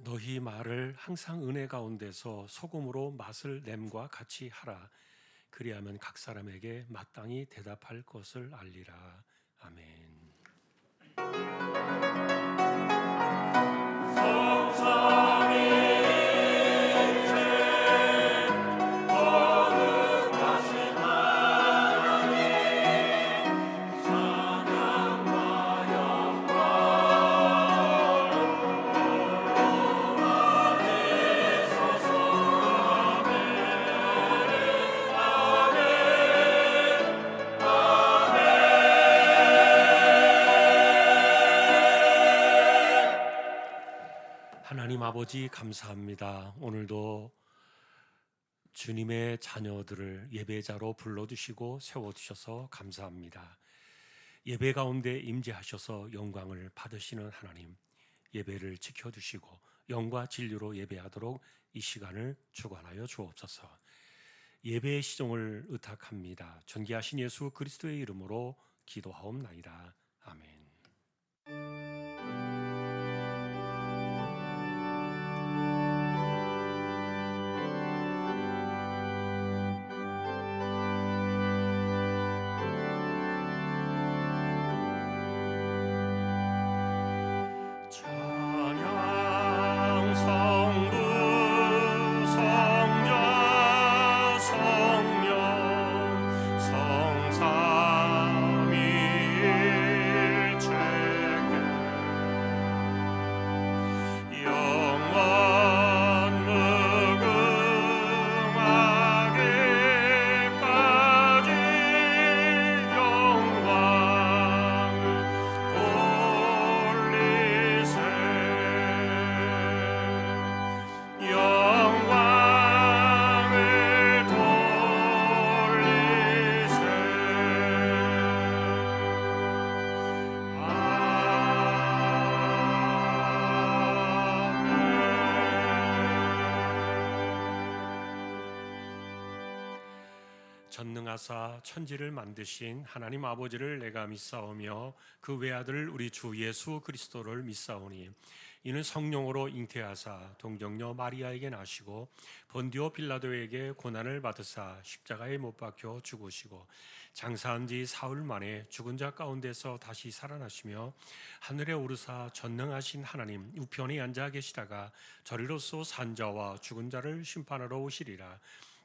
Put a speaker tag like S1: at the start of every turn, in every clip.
S1: 너희 말을 항상 은혜 가운데서 소금으로 맛을 냄과 같이 하라. 그리하면 각 사람에게 마땅히 대답할 것을 알리라. 아멘. 하나님 아버지 감사합니다. 오늘도 주님의 자녀들을 예배자로 불러주시고 세워주셔서 감사합니다. 예배 가운데 임재하셔서 영광을 받으시는 하나님, 예배를 지켜주시고 영과 진리로 예배하도록 이 시간을 주관하여 주옵소서. 예배의 시종을 의탁합니다. 존귀하신 예수 그리스도의 이름으로 기도하옵나이다. 아멘. 찬양 성부 성자 성령 성삼위일체계 영원 무궁하게까지 영광을 돌리세. 전능하사 천지를 만드신 하나님 아버지를 내가 믿사오며 그 외아들 우리 주 예수 그리스도를 믿사오니 이는 성령으로 잉태하사 동정녀 마리아에게 나시고 본디오 빌라도에게 고난을 받으사 십자가에 못 박혀 죽으시고 장사한 지 사흘 만에 죽은 자 가운데서 다시 살아나시며 하늘에 오르사 전능하신 하나님 우편에 앉아 계시다가 저리로서 산자와 죽은 자를 심판하러 오시리라.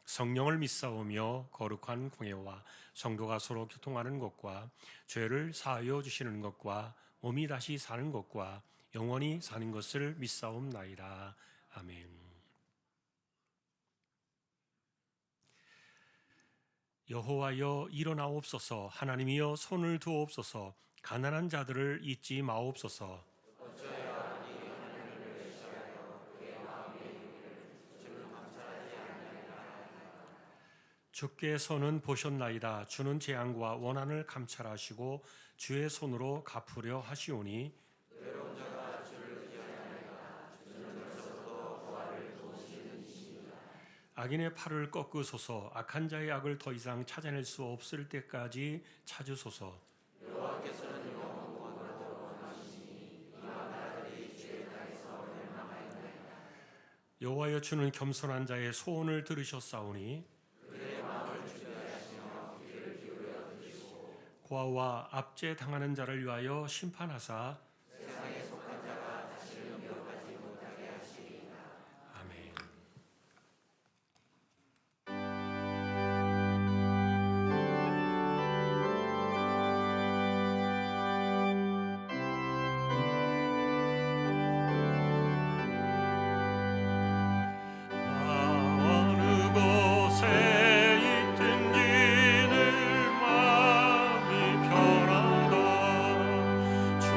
S1: 성령을 믿사오며 거룩한 공예와 성도가 서로 교통하는 것과 죄를 사하여 주시는 것과 몸이 다시 사는 것과 영원히 사는 것을 믿사옵나이다. 아멘. 여호와여 일어나옵소서. 하나님이여 손을 두옵소서. 가난한 자들을 잊지 마옵소서. 주께 손은 보셨나이다. 주는 재앙과 원한을 감찰하시고 주의 손으로 갚으려 하시오니 악인의 팔을 꺾으소서. 악한 자의 악을 더 이상 찾아낼 수 없을 때까지 찾으소서. 여호와여 주는 겸손한 자의 소원을 들으셨사오니 고아와 압제 당하는 자를 위하여 심판하사 아멘. 어느 곳에 있든지 늘 마음이 편하다. 주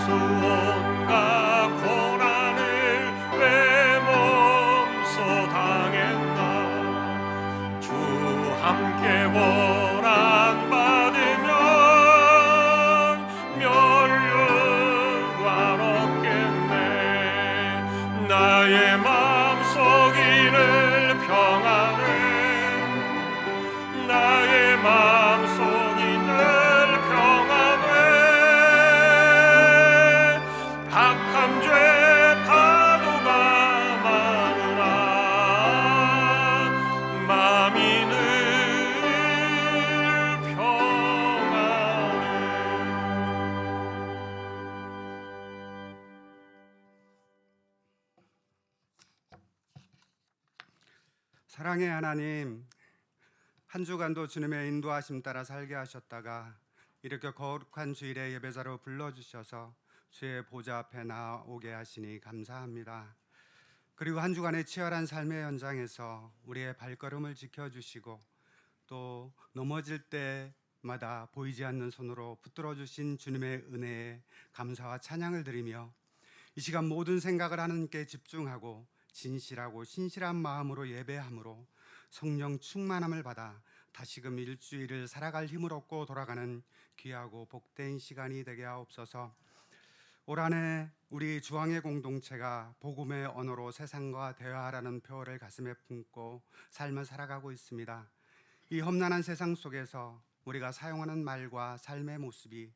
S1: 온갖 고난을 내 몸소 당했나. 주 함께 고난 받으면 멸류관 없겠네. 나의 마음속이늘 평안을, 나의 마음속이 늘 평안해. 악한 죄 파도가 많으나 마음이 늘 평안해.
S2: 사랑의 하나님, 한 주간도 주님의 인도하심 따라 살게 하셨다가 이렇게 거룩한 주일에 예배자로 불러주셔서 주의 보좌 앞에 나오게 하시니 감사합니다. 그리고 한 주간의 치열한 삶의 현장에서 우리의 발걸음을 지켜주시고 또 넘어질 때마다 보이지 않는 손으로 붙들어 주신 주님의 은혜에 감사와 찬양을 드리며 이 시간 모든 생각을 하나님께 집중하고 진실하고 신실한 마음으로 예배함으로 성령 충만함을 받아 다시금 일주일을 살아갈 힘을 얻고 돌아가는 귀하고 복된 시간이 되게 하옵소서. 올 한 해 우리 주황의 공동체가 복음의 언어로 세상과 대화하라는 표어를 가슴에 품고 삶을 살아가고 있습니다. 이 험난한 세상 속에서 우리가 사용하는 말과 삶의 모습이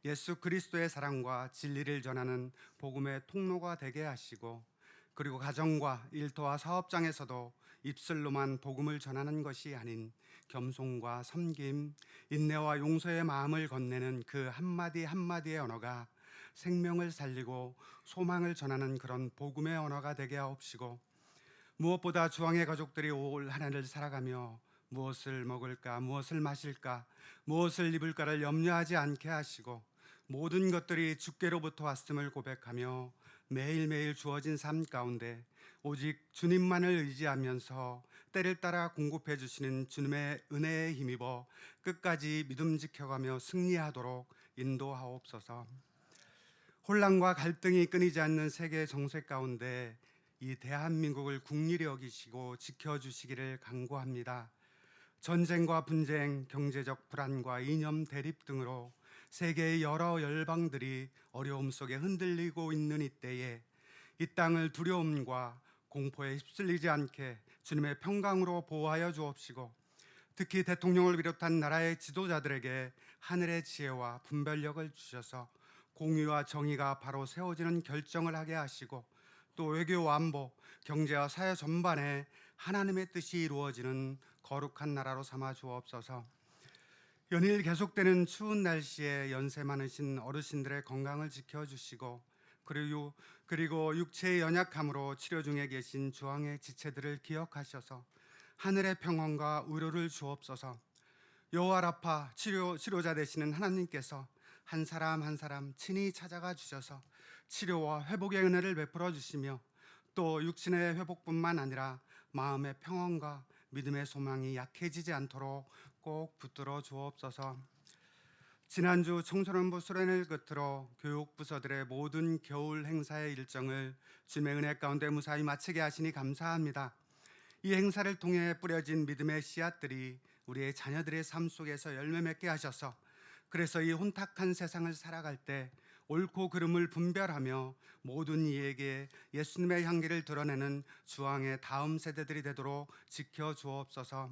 S2: 예수 그리스도의 사랑과 진리를 전하는 복음의 통로가 되게 하시고, 그리고 가정과 일터와 사업장에서도 입술로만 복음을 전하는 것이 아닌 겸손과 섬김, 인내와 용서의 마음을 건네는 그 한마디 한마디의 언어가 생명을 살리고 소망을 전하는 그런 복음의 언어가 되게 하옵시고, 무엇보다 주황의 가족들이 올 한 해를 살아가며 무엇을 먹을까, 무엇을 마실까, 무엇을 입을까를 염려하지 않게 하시고 모든 것들이 주께로부터 왔음을 고백하며 매일매일 주어진 삶 가운데 오직 주님만을 의지하면서 때를 따라 공급해 주시는 주님의 은혜에 힘입어 끝까지 믿음 지켜가며 승리하도록 인도하옵소서. 혼란과 갈등이 끊이지 않는 세계 정세 가운데 이 대한민국을 국리를 여기시고 지켜주시기를 간구합니다. 전쟁과 분쟁, 경제적 불안과 이념 대립 등으로 세계의 여러 열방들이 어려움 속에 흔들리고 있는 이때에 이 땅을 두려움과 공포에 휩쓸리지 않게 주님의 평강으로 보호하여 주옵시고, 특히 대통령을 비롯한 나라의 지도자들에게 하늘의 지혜와 분별력을 주셔서 공의와 정의가 바로 세워지는 결정을 하게 하시고, 또 외교, 안보, 경제와 사회 전반에 하나님의 뜻이 이루어지는 거룩한 나라로 삼아 주옵소서. 연일 계속되는 추운 날씨에 연세 많으신 어르신들의 건강을 지켜주시고, 그리고 육체의 연약함으로 치료 중에 계신 주황의 지체들을 기억하셔서 하늘의 평안과 위로를 주옵소서. 여호와 라파 치료자 되시는 하나님께서 한 사람 한 사람 친히 찾아가 주셔서 치료와 회복의 은혜를 베풀어 주시며, 또 육신의 회복뿐만 아니라 마음의 평안과 믿음의 소망이 약해지지 않도록 꼭 붙들어 주옵소서. 지난주 청소년부 수련을 끝으로 교육부서들의 모든 겨울 행사의 일정을 주님의 은혜 가운데 무사히 마치게 하시니 감사합니다. 이 행사를 통해 뿌려진 믿음의 씨앗들이 우리의 자녀들의 삶 속에서 열매 맺게 하셔서, 그래서 이 혼탁한 세상을 살아갈 때 옳고 그름을 분별하며 모든 이에게 예수님의 향기를 드러내는 주황의 다음 세대들이 되도록 지켜주옵소서.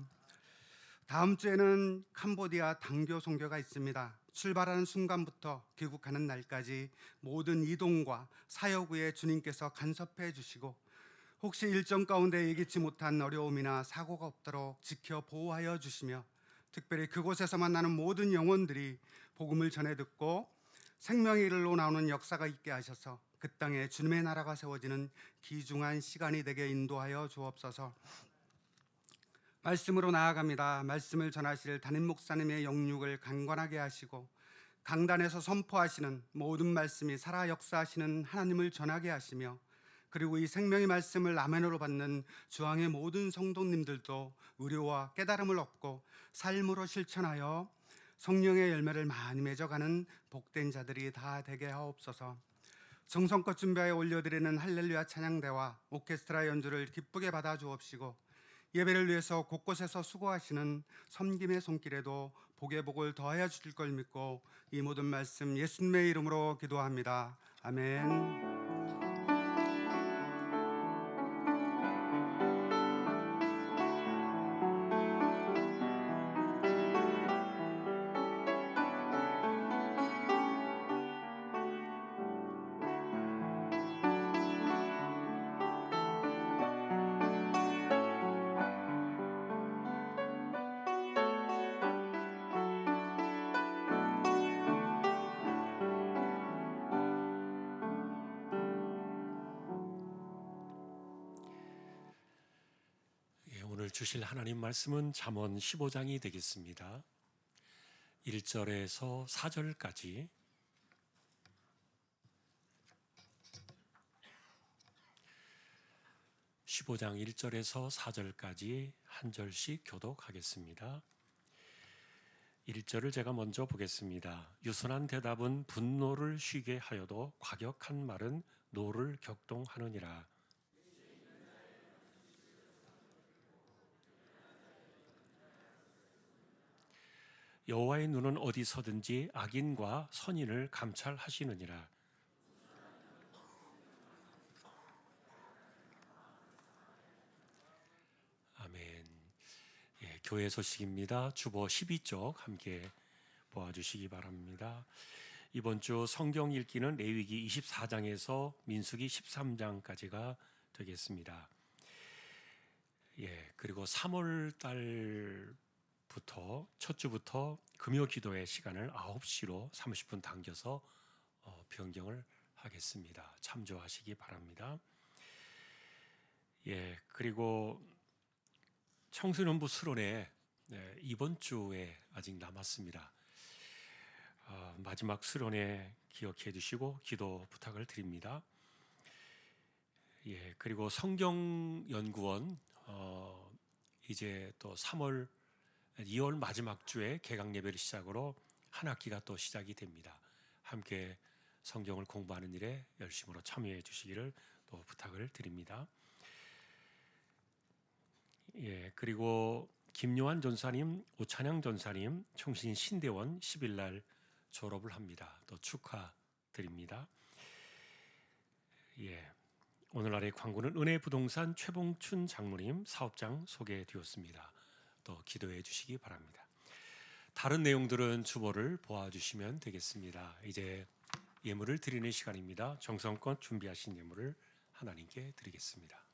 S2: 다음 주에는 캄보디아 당교 선교가 있습니다. 출발하는 순간부터 귀국하는 날까지 모든 이동과 사역 후에 주님께서 간섭해 주시고, 혹시 일정 가운데 예기치 못한 어려움이나 사고가 없도록 지켜 보호하여 주시며, 특별히 그곳에서 만나는 모든 영혼들이 복음을 전해 듣고 생명의 이르러 나오는 역사가 있게 하셔서 그 땅에 주님의 나라가 세워지는 귀중한 시간이 되게 인도하여 주옵소서. 말씀으로 나아갑니다. 말씀을 전하실 담임 목사님의 영육을 강건하게 하시고, 강단에서 선포하시는 모든 말씀이 살아 역사하시는 하나님을 전하게 하시며, 그리고 이 생명의 말씀을 아멘으로 받는 주황의 모든 성도님들도 의료와 깨달음을 얻고 삶으로 실천하여 성령의 열매를 많이 맺어가는 복된 자들이 다 되게 하옵소서. 정성껏 준비하여 올려드리는 할렐루야 찬양대와 오케스트라 연주를 기쁘게 받아주옵시고 예배를 위해서 곳곳에서 수고하시는 섬김의 손길에도 복의 복을 더하여 주실 걸 믿고 이 모든 말씀 예수님의 이름으로 기도합니다. 아멘.
S1: 오늘 주실 하나님 말씀은 잠언 15장이 되겠습니다. 1절에서 4절까지 15장 1절에서 4절까지 한 절씩 교독하겠습니다. 1절을 제가 먼저 보겠습니다. 유순한 대답은 분노를 쉬게 하여도 과격한 말은 노를 격동하느니라. 여호와의 눈은 어디서든지 악인과 선인을 감찰하시느니라. 아멘. 교회 소식입니다. 주보 12쪽 함께 보아주시기 바랍니다. 이번 주 성경 읽기는 레위기 24장에서 민수기 13장까지가 되겠습니다. 그리고 3월 달부터 첫 주부터 금요 기도의 시간을 9시로 30분 당겨서 변경을 하겠습니다. 참조하시기 바랍니다. 그리고 청소년부 수련회 이번 주에 아직 남았습니다. 마지막 수련회 기억해 주시고 기도 부탁을 드립니다. 그리고 성경연구원 이제 또 2월 마지막 주에 개강 예배를 시작으로 한 학기가 또 시작이 됩니다. 함께 성경을 공부하는 일에 열심으로 참여해 주시기를 또 부탁을 드립니다. 그리고 김요한 전사님, 오찬양 전사님, 총신 신대원 10일 날 졸업을 합니다. 또 축하드립니다. 오늘날의 광고는 은혜부동산 최봉춘 장로님 사업장 소개되었습니다. 또 기도해 주시기 바랍니다. 다른 내용들은 주보를 보아주시면 되겠습니다. 이제 예물을 드리는 시간입니다. 정성껏 준비하신 예물을 하나님께 드리겠습니다.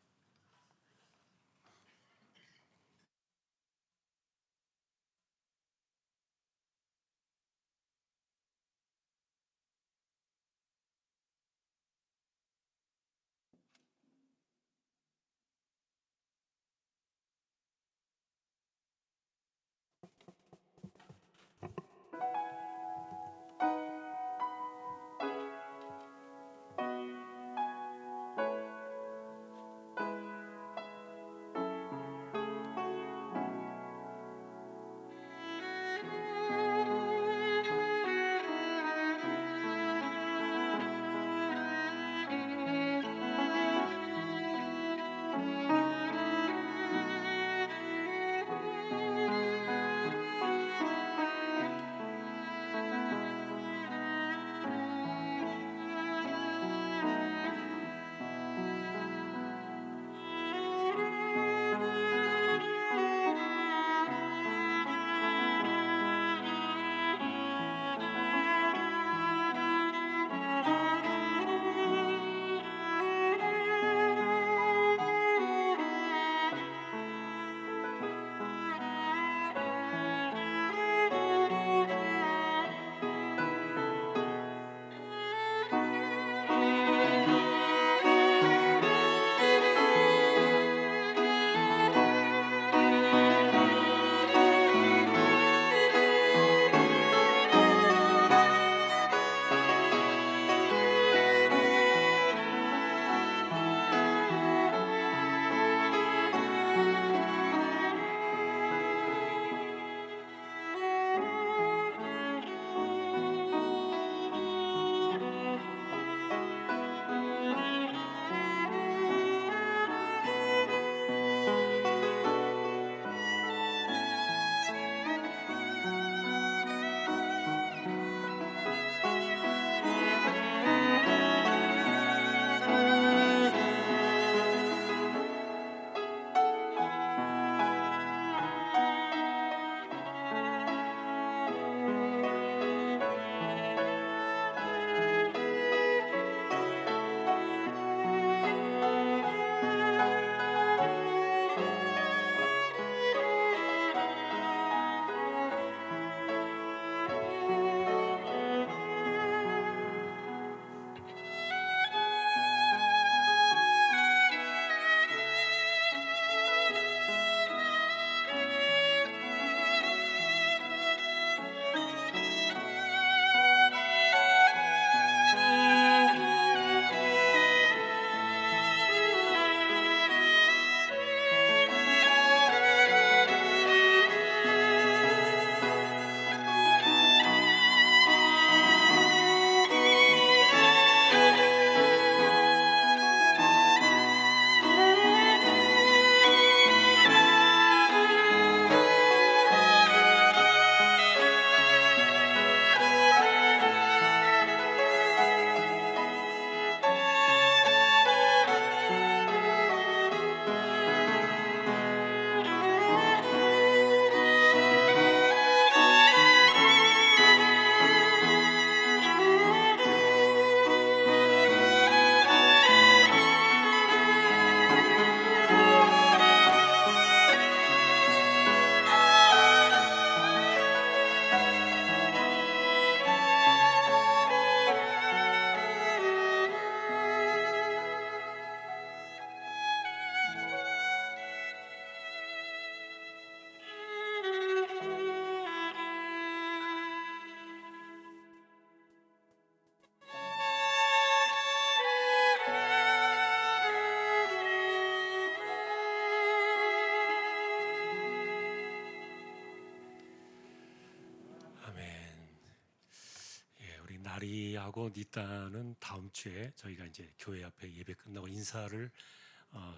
S1: 나리하고 니따는 다음 주에 저희가 이제 교회 앞에 예배 끝나고 인사를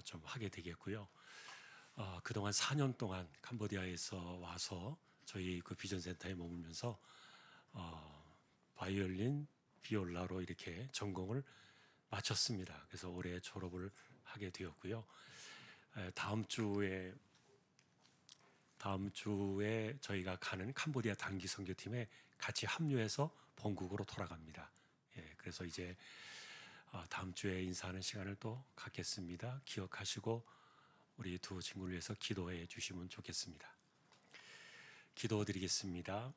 S1: 좀 하게 되겠고요. 그동안 4년 동안 캄보디아에서 와서 저희 그 비전센터에 머물면서 바이올린, 비올라로 이렇게 전공을 마쳤습니다. 그래서 올해 졸업을 하게 되었고요. 다음 주에 저희가 가는 캄보디아 단기 선교팀에 같이 합류해서 본국으로 돌아갑니다. 그래서 이제 다음 주에 인사하는 시간을 또 갖겠습니다. 기억하시고 우리 두 친구를 위해서 기도해 주시면 좋겠습니다. 기도드리겠습니다.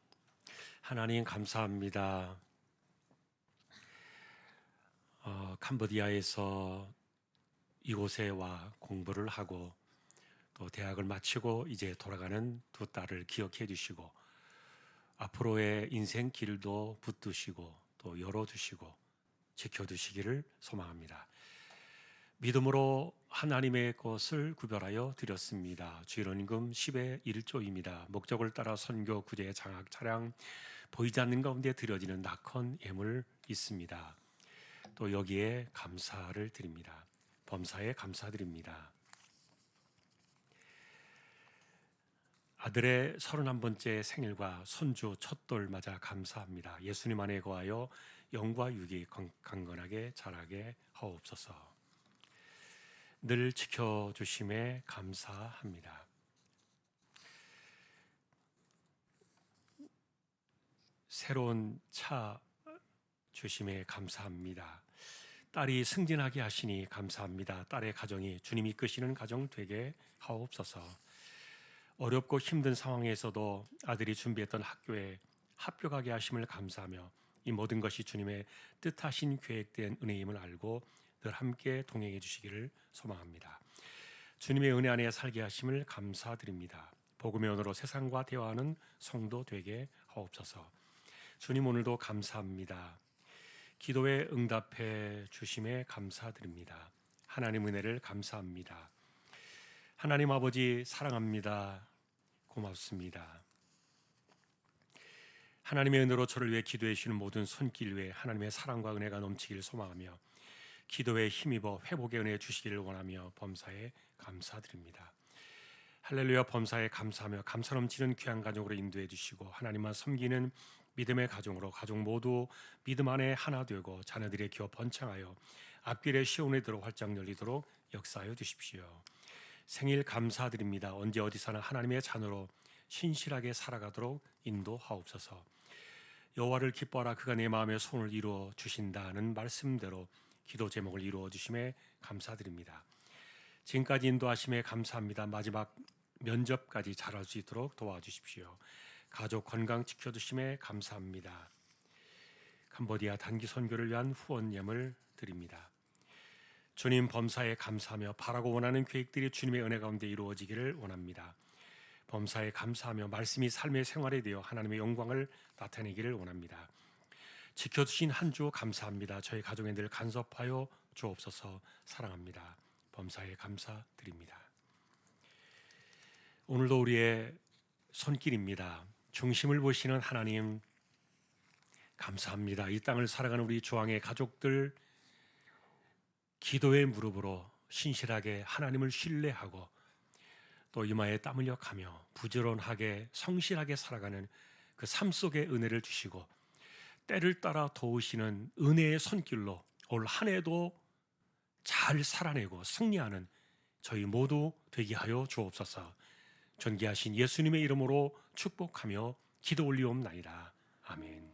S1: 하나님 감사합니다. 캄보디아에서 이곳에 와 공부를 하고 또 대학을 마치고 이제 돌아가는 두 딸을 기억해 주시고 앞으로의 인생 길도 붙드시고 또 열어주시고 지켜주시기를 소망합니다. 믿음으로 하나님의 것을 구별하여 드렸습니다. 주일원금 10의 1조입니다. 목적을 따라 선교, 구제, 장학, 차량 보이지 않는 가운데 드려지는 낙헌 예물 있습니다. 또 여기에 감사를 드립니다. 범사에 감사드립니다. 아들의 31번째 생일과 손주 첫돌 맞아 감사합니다. 예수님 안에 거하여 영과 육이 강건하게 자라게 하옵소서. 늘 지켜주심에 감사합니다. 새로운 차 주심에 감사합니다. 딸이 승진하게 하시니 감사합니다. 딸의 가정이 주님이 이끄시는 가정 되게 하옵소서. 어렵고 힘든 상황에서도 아들이 준비했던 학교에 합격하게 하심을 감사하며 이 모든 것이 주님의 뜻하신 계획된 은혜임을 알고 늘 함께 동행해 주시기를 소망합니다. 주님의 은혜 안에 살게 하심을 감사드립니다. 복음의 언어로 세상과 대화하는 성도 되게 하옵소서. 주님 오늘도 감사합니다. 기도에 응답해 주심에 감사드립니다. 하나님 은혜를 감사합니다. 하나님 아버지 사랑합니다. 고맙습니다. 하나님의 은혜로 저를 위해 기도해 주시는 모든 손길 위에 하나님의 사랑과 은혜가 넘치기를 소망하며 기도에 힘입어 회복의 은혜 주시기를 원하며 범사에 감사드립니다. 할렐루야. 범사에 감사하며 감사 넘치는 귀한 가정으로 인도해 주시고 하나님만 섬기는 믿음의 가정으로 가족 모두 믿음 안에 하나 되고 자녀들의 기업 번창하여 앞길의 시온에 들어 활짝 열리도록 역사하여 주십시오. 생일 감사드립니다. 언제 어디서나 하나님의 자녀로 신실하게 살아가도록 인도하옵소서. 여호와를 기뻐하라 그가 내 마음의 소원을 이루어 주신다는 말씀대로 기도 제목을 이루어 주심에 감사드립니다. 지금까지 인도하심에 감사합니다. 마지막 면접까지 잘할 수 있도록 도와주십시오. 가족 건강 지켜주심에 감사합니다. 캄보디아 단기 선교를 위한 후원 예물 드립니다. 주님 범사에 감사하며 바라고 원하는 계획들이 주님의 은혜 가운데 이루어지기를 원합니다. 범사에 감사하며 말씀이 삶의 생활에 되어 하나님의 영광을 나타내기를 원합니다. 지켜주신 한 주 감사합니다. 저희 가족에 늘 간섭하여 주옵소서. 사랑합니다. 범사에 감사드립니다. 오늘도 우리의 손길입니다. 중심을 보시는 하나님 감사합니다. 이 땅을 살아가는 우리 주왕의 가족들 기도의 무릎으로 신실하게 하나님을 신뢰하고 또 이마에 땀 흘려 가며 부지런하게 성실하게 살아가는 그 삶 속의 은혜를 주시고 때를 따라 도우시는 은혜의 손길로 올 한 해도 잘 살아내고 승리하는 저희 모두 되게 하여 주옵소서. 존귀하신 예수님의 이름으로 축복하며 기도 올리옵나이다. 아멘.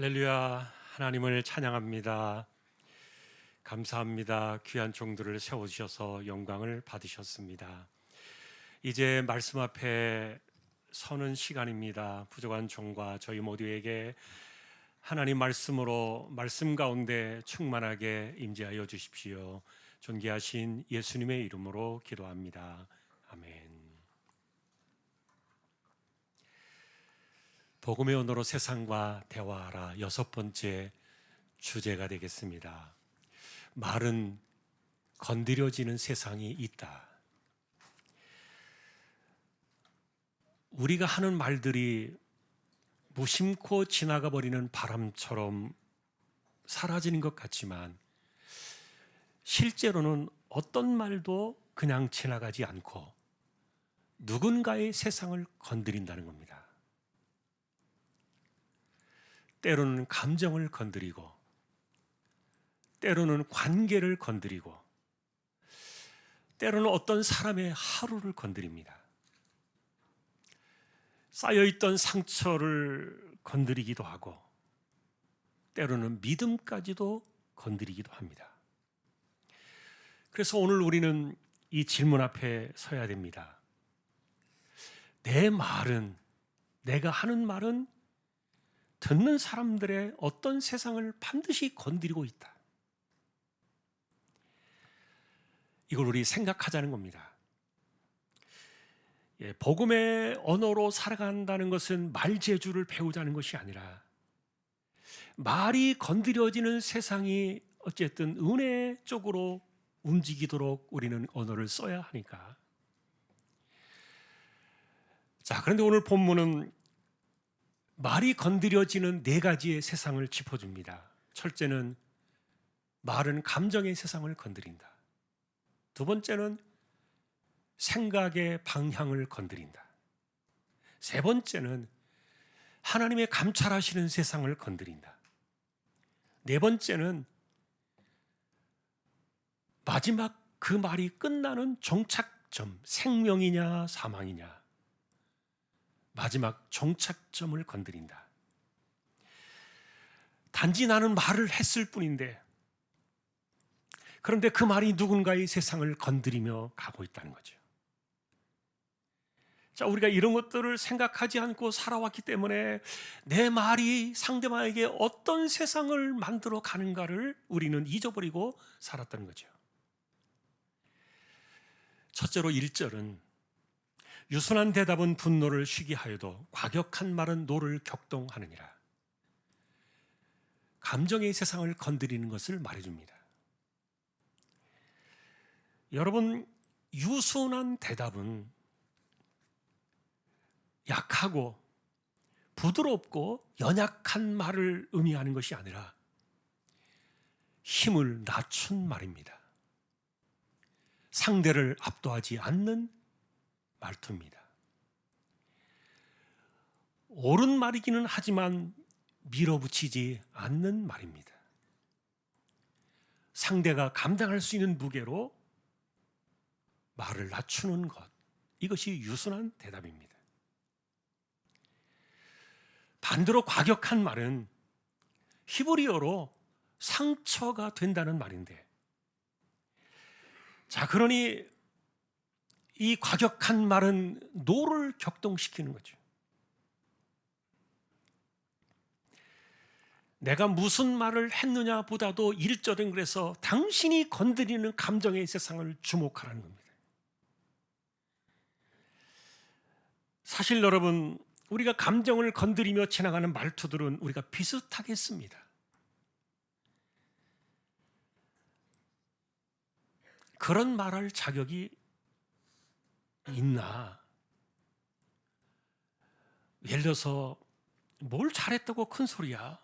S1: 할렐루야, 하나님을 찬양합니다. 감사합니다. 귀한 종들을 세워주셔서 영광을 받으셨습니다. 이제 말씀 앞에 서는 시간입니다. 부족한 종과 저희 모두에게 하나님 말씀으로 말씀 가운데 충만하게 임재하여 주십시오. 존귀하신 예수님의 이름으로 기도합니다. 아멘. 복음의 언어로 세상과 대화하라, 6번째 주제가 되겠습니다. 말은 건드려지는 세상이 있다. 우리가 하는 말들이 무심코 지나가 버리는 바람처럼 사라지는 것 같지만 실제로는 어떤 말도 그냥 지나가지 않고 누군가의 세상을 건드린다는 겁니다. 때로는 감정을 건드리고, 때로는 관계를 건드리고, 때로는 어떤 사람의 하루를 건드립니다. 쌓여있던 상처를 건드리기도 하고, 때로는 믿음까지도 건드리기도 합니다. 그래서 오늘 우리는 이 질문 앞에 서야 됩니다. 내 말은, 내가 하는 말은 듣는 사람들의 어떤 세상을 반드시 건드리고 있다. 이걸 우리 생각하자는 겁니다. 복음의 언어로 살아간다는 것은 말재주를 배우자는 것이 아니라 말이 건드려지는 세상이 어쨌든 은혜 쪽으로 움직이도록 우리는 언어를 써야 하니까. 자, 그런데 오늘 본문은 말이 건드려지는 4가지의 세상을 짚어줍니다. 첫째는 말은 감정의 세상을 건드린다. 두 번째는 생각의 방향을 건드린다. 세 번째는 하나님의 감찰하시는 세상을 건드린다. 네 번째는 마지막 그 말이 끝나는 종착점, 생명이냐 사망이냐, 마지막 종착점을 건드린다. 단지 나는 말을 했을 뿐인데, 그런데 그 말이 누군가의 세상을 건드리며 가고 있다는 거죠. 자, 우리가 이런 것들을 생각하지 않고 살아왔기 때문에 내 말이 상대방에게 어떤 세상을 만들어 가는가를 우리는 잊어버리고 살았다는 거죠. 첫째로 1절은 유순한 대답은 분노를 쉬게 하여도 과격한 말은 노를 격동하느니라. 감정의 세상을 건드리는 것을 말해줍니다. 여러분, 유순한 대답은 약하고 부드럽고 연약한 말을 의미하는 것이 아니라 힘을 낮춘 말입니다. 상대를 압도하지 않는 말투입니다. 옳은 말이기는 하지만 밀어붙이지 않는 말입니다. 상대가 감당할 수 있는 무게로 말을 낮추는 것, 이것이 유순한 대답입니다. 반대로 과격한 말은 히브리어로 상처가 된다는 말인데, 자, 그러니 이 과격한 말은 노를 격동시키는 거죠. 내가 무슨 말을 했느냐 보다도 1절은 그래서 당신이 건드리는 감정의 세상을 주목하라는 겁니다. 사실 여러분, 우리가 감정을 건드리며 지나가는 말투들은 우리가 비슷하게 씁니다. 그런 말할 자격이 있나? 예를 들어서 뭘 잘했다고 큰 소리야?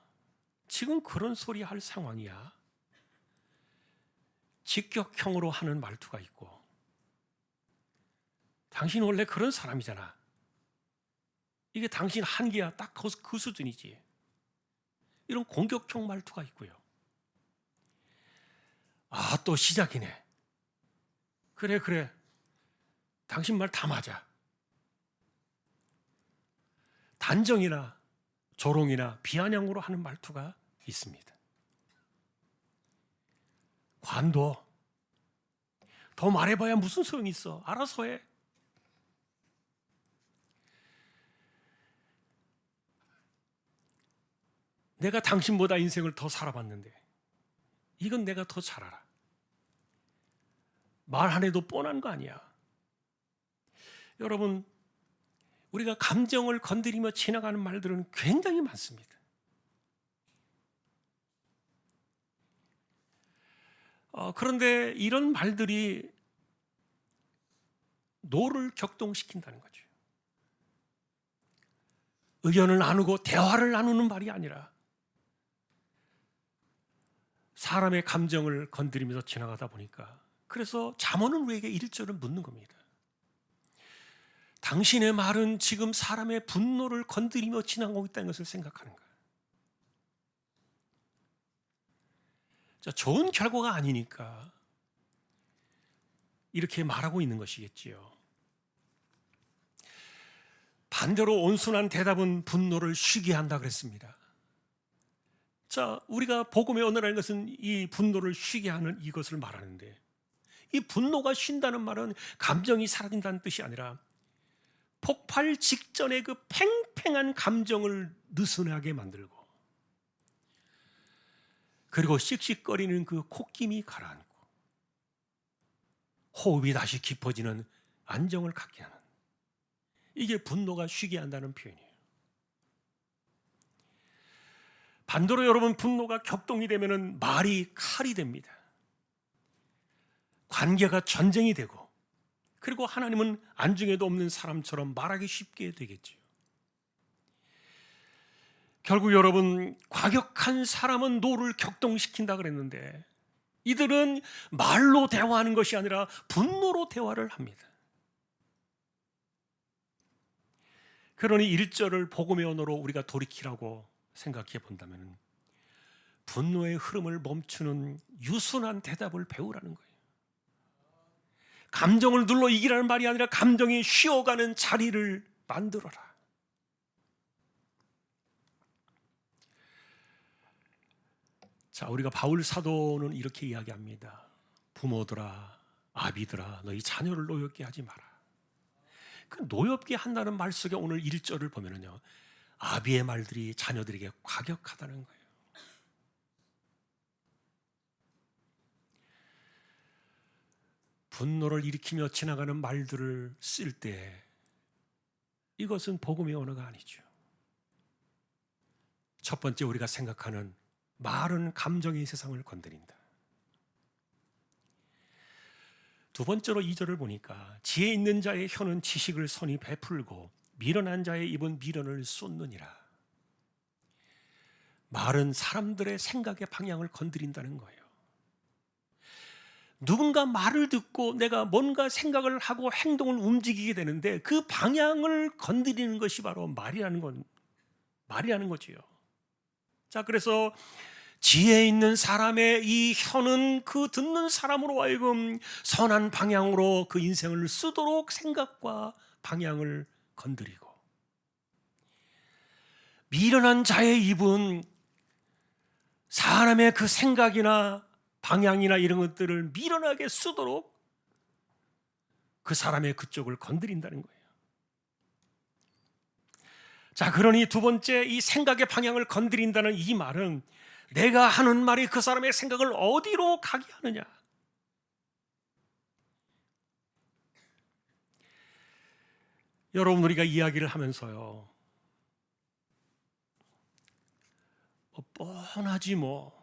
S1: 지금 그런 소리 할 상황이야? 직격형으로 하는 말투가 있고, 당신 원래 그런 사람이잖아. 이게 당신 한계야. 딱 그 수준이지. 이런 공격형 말투가 있고요. 아, 또 시작이네. 그래. 당신 말 다 맞아. 단정이나 조롱이나 비아냥으로 하는 말투가 있습니다. 관둬. 더 말해봐야 무슨 소용이 있어. 알아서 해. 내가 당신보다 인생을 더 살아봤는데 이건 내가 더 잘 알아. 말 안 해도 뻔한 거 아니야. 여러분, 우리가 감정을 건드리며 지나가는 말들은 굉장히 많습니다. 그런데 이런 말들이 노를 격동시킨다는 거죠. 의견을 나누고 대화를 나누는 말이 아니라 사람의 감정을 건드리면서 지나가다 보니까, 그래서 잠언은 우리에게 1절을 묻는 겁니다. 당신의 말은 지금 사람의 분노를 건드리며 지나가고 있다는 것을 생각하는가? 자, 좋은 결과가 아니니까 이렇게 말하고 있는 것이겠지요. 반대로 온순한 대답은 분노를 쉬게 한다 그랬습니다. 자, 우리가 복음의 언어라는 것은 이 분노를 쉬게 하는 이것을 말하는데, 이 분노가 쉰다는 말은 감정이 사라진다는 뜻이 아니라 폭발 직전의 그 팽팽한 감정을 느슨하게 만들고, 그리고 씩씩거리는 그 콧김이 가라앉고 호흡이 다시 깊어지는 안정을 갖게 하는, 이게 분노가 쉬게 한다는 표현이에요. 반대로 여러분, 분노가 격동이 되면 말이 칼이 됩니다. 관계가 전쟁이 되고, 그리고 하나님은 안중에도 없는 사람처럼 말하기 쉽게 되겠죠. 결국 여러분, 과격한 사람은 노를 격동시킨다 그랬는데, 이들은 말로 대화하는 것이 아니라 분노로 대화를 합니다. 그러니 1절을 복음의 언어로 우리가 돌이키라고 생각해 본다면, 분노의 흐름을 멈추는 유순한 대답을 배우라는 거예요. 감정을 눌러 이기라는 말이 아니라 감정이 쉬어가는 자리를 만들어라. 자, 우리가 바울 사도는 이렇게 이야기합니다. 부모들아, 아비들아, 너희 자녀를 노엽게 하지 마라. 그 노엽게 한다는 말 속에 오늘 1절을 보면은요, 아비의 말들이 자녀들에게 과격하다는 거예요. 분노를 일으키며 지나가는 말들을 쓸 때 이것은 복음의 언어가 아니죠. 첫 번째, 우리가 생각하는 말은 감정의 세상을 건드린다. 두 번째로 2절을 보니까 지혜 있는 자의 혀는 지식을 선히 베풀고 미련한 자의 입은 미련을 쏟느니라. 말은 사람들의 생각의 방향을 건드린다는 거예요. 누군가 말을 듣고 내가 뭔가 생각을 하고 행동을 움직이게 되는데 그 방향을 건드리는 것이 바로 말이라는 거지요. 자, 그래서 지혜 있는 사람의 이 혀는 그 듣는 사람으로 하여금 선한 방향으로 그 인생을 쓰도록 생각과 방향을 건드리고, 미련한 자의 입은 사람의 그 생각이나 방향이나 이런 것들을 미련하게 쓰도록 그 사람의 그쪽을 건드린다는 거예요. 자, 그러니 두 번째, 이 생각의 방향을 건드린다는 이 말은 내가 하는 말이 그 사람의 생각을 어디로 가게 하느냐. 여러분, 우리가 이야기를 하면서요, 뻔하지 뭐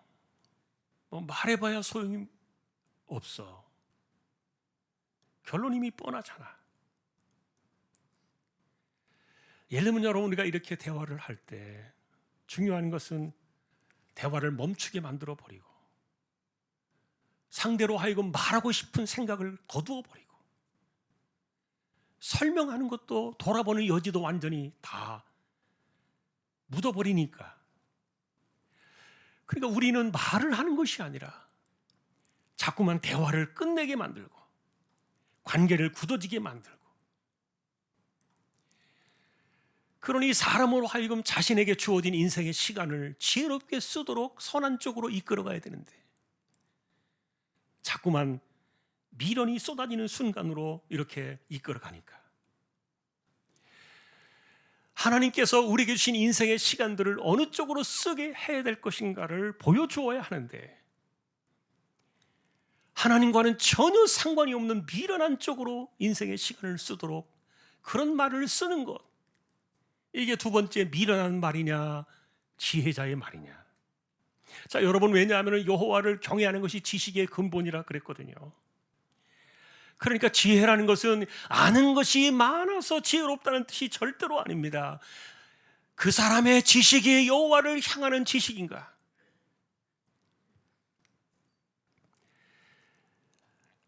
S1: 말해봐야 소용이 없어. 결론 이미 뻔하잖아. 예를 들면 여러분, 우리가 이렇게 대화를 할 때 중요한 것은 대화를 멈추게 만들어 버리고 상대로 하여금 말하고 싶은 생각을 거두어 버리고 설명하는 것도 돌아보는 여지도 완전히 다 묻어버리니까, 그러니까 우리는 말을 하는 것이 아니라 자꾸만 대화를 끝내게 만들고 관계를 굳어지게 만들고, 그러니 사람으로 하여금 자신에게 주어진 인생의 시간을 지혜롭게 쓰도록 선한 쪽으로 이끌어가야 되는데 자꾸만 미련이 쏟아지는 순간으로 이렇게 이끌어가니까 하나님께서 우리에게 주신 인생의 시간들을 어느 쪽으로 쓰게 해야 될 것인가를 보여주어야 하는데 하나님과는 전혀 상관이 없는 미련한 쪽으로 인생의 시간을 쓰도록 그런 말을 쓰는 것, 이게 두 번째 미련한 말이냐 지혜자의 말이냐. 자, 여러분, 왜냐하면 여호와를 경외하는 것이 지식의 근본이라 그랬거든요. 그러니까 지혜라는 것은 아는 것이 많아서 지혜롭다는 뜻이 절대로 아닙니다. 그 사람의 지식이 여호와를 향하는 지식인가?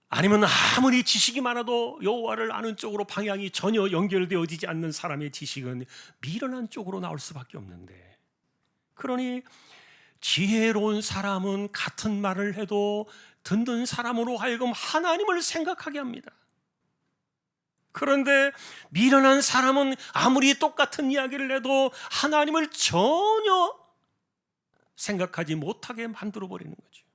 S1: 아니면 아무리 지식이 많아도 여호와를 아는 쪽으로 방향이 전혀 연결되어지지 않는 사람의 지식은 미련한 쪽으로 나올 수밖에 없는데, 그러니 지혜로운 사람은 같은 말을 해도 듣는 사람으로 하여금 하나님을 생각하게 합니다. 그런데 미련한 사람은 아무리 똑같은 이야기를 해도 하나님을 전혀 생각하지 못하게 만들어버리는 거죠.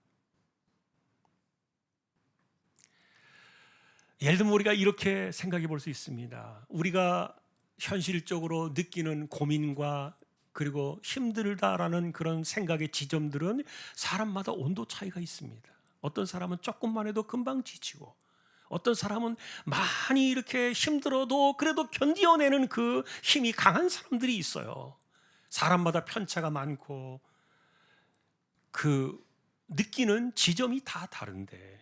S1: 예를 들면 우리가 이렇게 생각해 볼 수 있습니다. 우리가 현실적으로 느끼는 고민과 그리고 힘들다라는 그런 생각의 지점들은 사람마다 온도 차이가 있습니다. 어떤 사람은 조금만 해도 금방 지치고, 어떤 사람은 많이 이렇게 힘들어도 그래도 견디어내는 그 힘이 강한 사람들이 있어요. 사람마다 편차가 많고 그 느끼는 지점이 다 다른데,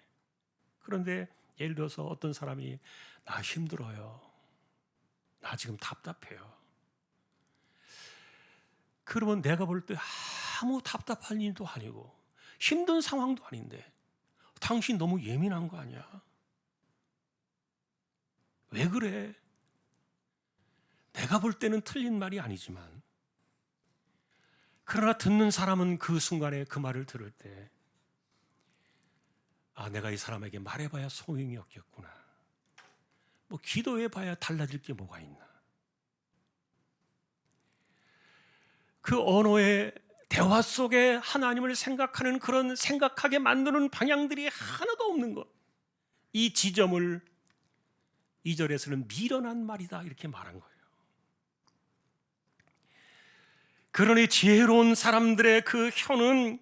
S1: 그런데 예를 들어서 어떤 사람이 나 힘들어요, 나 지금 답답해요. 그러면 내가 볼 때 아무 답답한 일도 아니고 힘든 상황도 아닌데 당신 너무 예민한 거 아니야? 왜 그래? 내가 볼 때는 틀린 말이 아니지만, 그러나 듣는 사람은 그 순간에 그 말을 들을 때 아, 내가 이 사람에게 말해봐야 소용이 없겠구나. 뭐 기도해봐야 달라질 게 뭐가 있나. 그 언어의 대화 속에 하나님을 생각하는 그런 생각하게 만드는 방향들이 하나도 없는 것, 이 지점을 2절에서는 미련한 말이다 이렇게 말한 거예요. 그러니 지혜로운 사람들의 그 혀는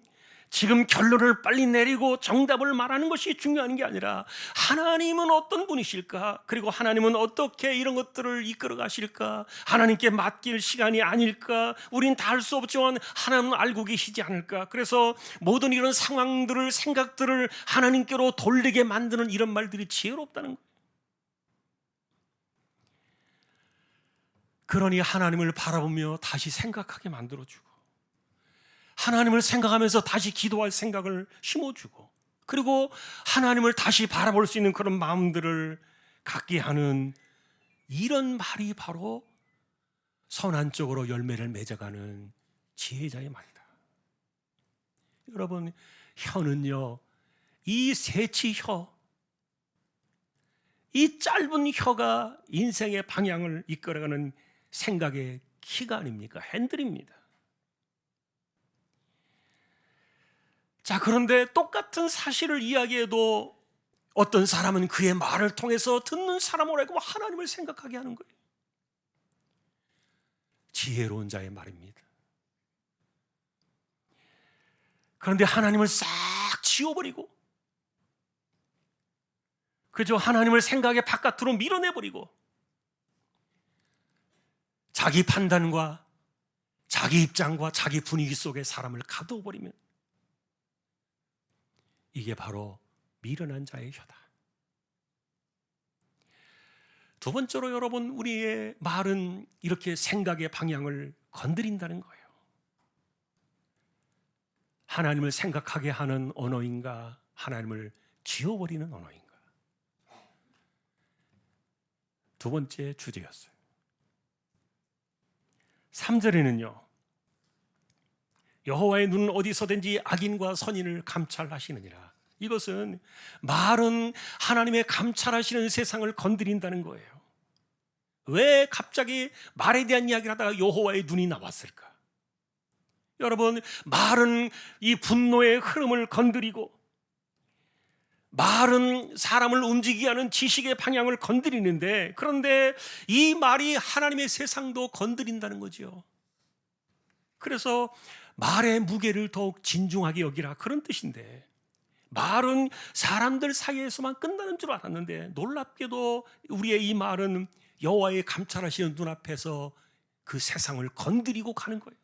S1: 지금 결론을 빨리 내리고 정답을 말하는 것이 중요한 게 아니라 하나님은 어떤 분이실까? 그리고 하나님은 어떻게 이런 것들을 이끌어 가실까? 하나님께 맡길 시간이 아닐까? 우린 다 할 수 없지만 하나님은 알고 계시지 않을까? 그래서 모든 이런 상황들을, 생각들을 하나님께로 돌리게 만드는 이런 말들이 지혜롭다는 거예요. 그러니 하나님을 바라보며 다시 생각하게 만들어주고, 하나님을 생각하면서 다시 기도할 생각을 심어주고, 그리고 하나님을 다시 바라볼 수 있는 그런 마음들을 갖게 하는 이런 말이 바로 선한 쪽으로 열매를 맺어가는 지혜자의 말이다. 여러분, 혀는요, 이 새치 혀, 이 짧은 혀가 인생의 방향을 이끌어가는 생각의 키가 아닙니까? 핸들입니다. 자, 그런데 똑같은 사실을 이야기해도 어떤 사람은 그의 말을 통해서 듣는 사람으로 하여금 하나님을 생각하게 하는 거예요. 지혜로운 자의 말입니다. 그런데 하나님을 싹 지워버리고, 그저 하나님을 생각의 바깥으로 밀어내버리고 자기 판단과 자기 입장과 자기 분위기 속에 사람을 가둬버리면 이게 바로 미련한 자의 혀다. 두 번째로 여러분, 우리의 말은 이렇게 생각의 방향을 건드린다는 거예요. 하나님을 생각하게 하는 언어인가, 하나님을 지워버리는 언어인가. 두 번째 주제였어요. 3절에는요, 여호와의 눈은 어디서든지 악인과 선인을 감찰하시느니라. 이것은 말은 하나님의 감찰하시는 세상을 건드린다는 거예요. 왜 갑자기 말에 대한 이야기를 하다가 여호와의 눈이 나왔을까? 여러분, 말은 이 분노의 흐름을 건드리고, 말은 사람을 움직이게 하는 지식의 방향을 건드리는데, 그런데 이 말이 하나님의 세상도 건드린다는 거죠. 그래서 말의 무게를 더욱 진중하게 여기라, 그런 뜻인데, 말은 사람들 사이에서만 끝나는 줄 알았는데 놀랍게도 우리의 이 말은 여호와의 감찰하시는 눈앞에서 그 세상을 건드리고 가는 거예요.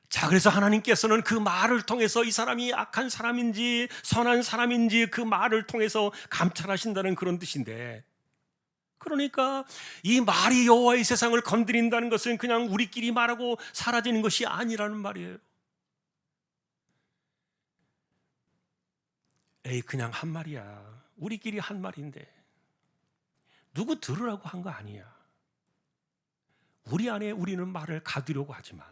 S1: 자, 그래서 하나님께서는 그 말을 통해서 이 사람이 악한 사람인지 선한 사람인지 그 말을 통해서 감찰하신다는 그런 뜻인데, 그러니까 이 말이 여호와의 세상을 건드린다는 것은 그냥 우리끼리 말하고 사라지는 것이 아니라는 말이에요. 에이, 그냥 한 말이야. 우리끼리 한 말인데 누구 들으라고 한 거 아니야. 우리 안에 우리는 말을 가두려고 하지만,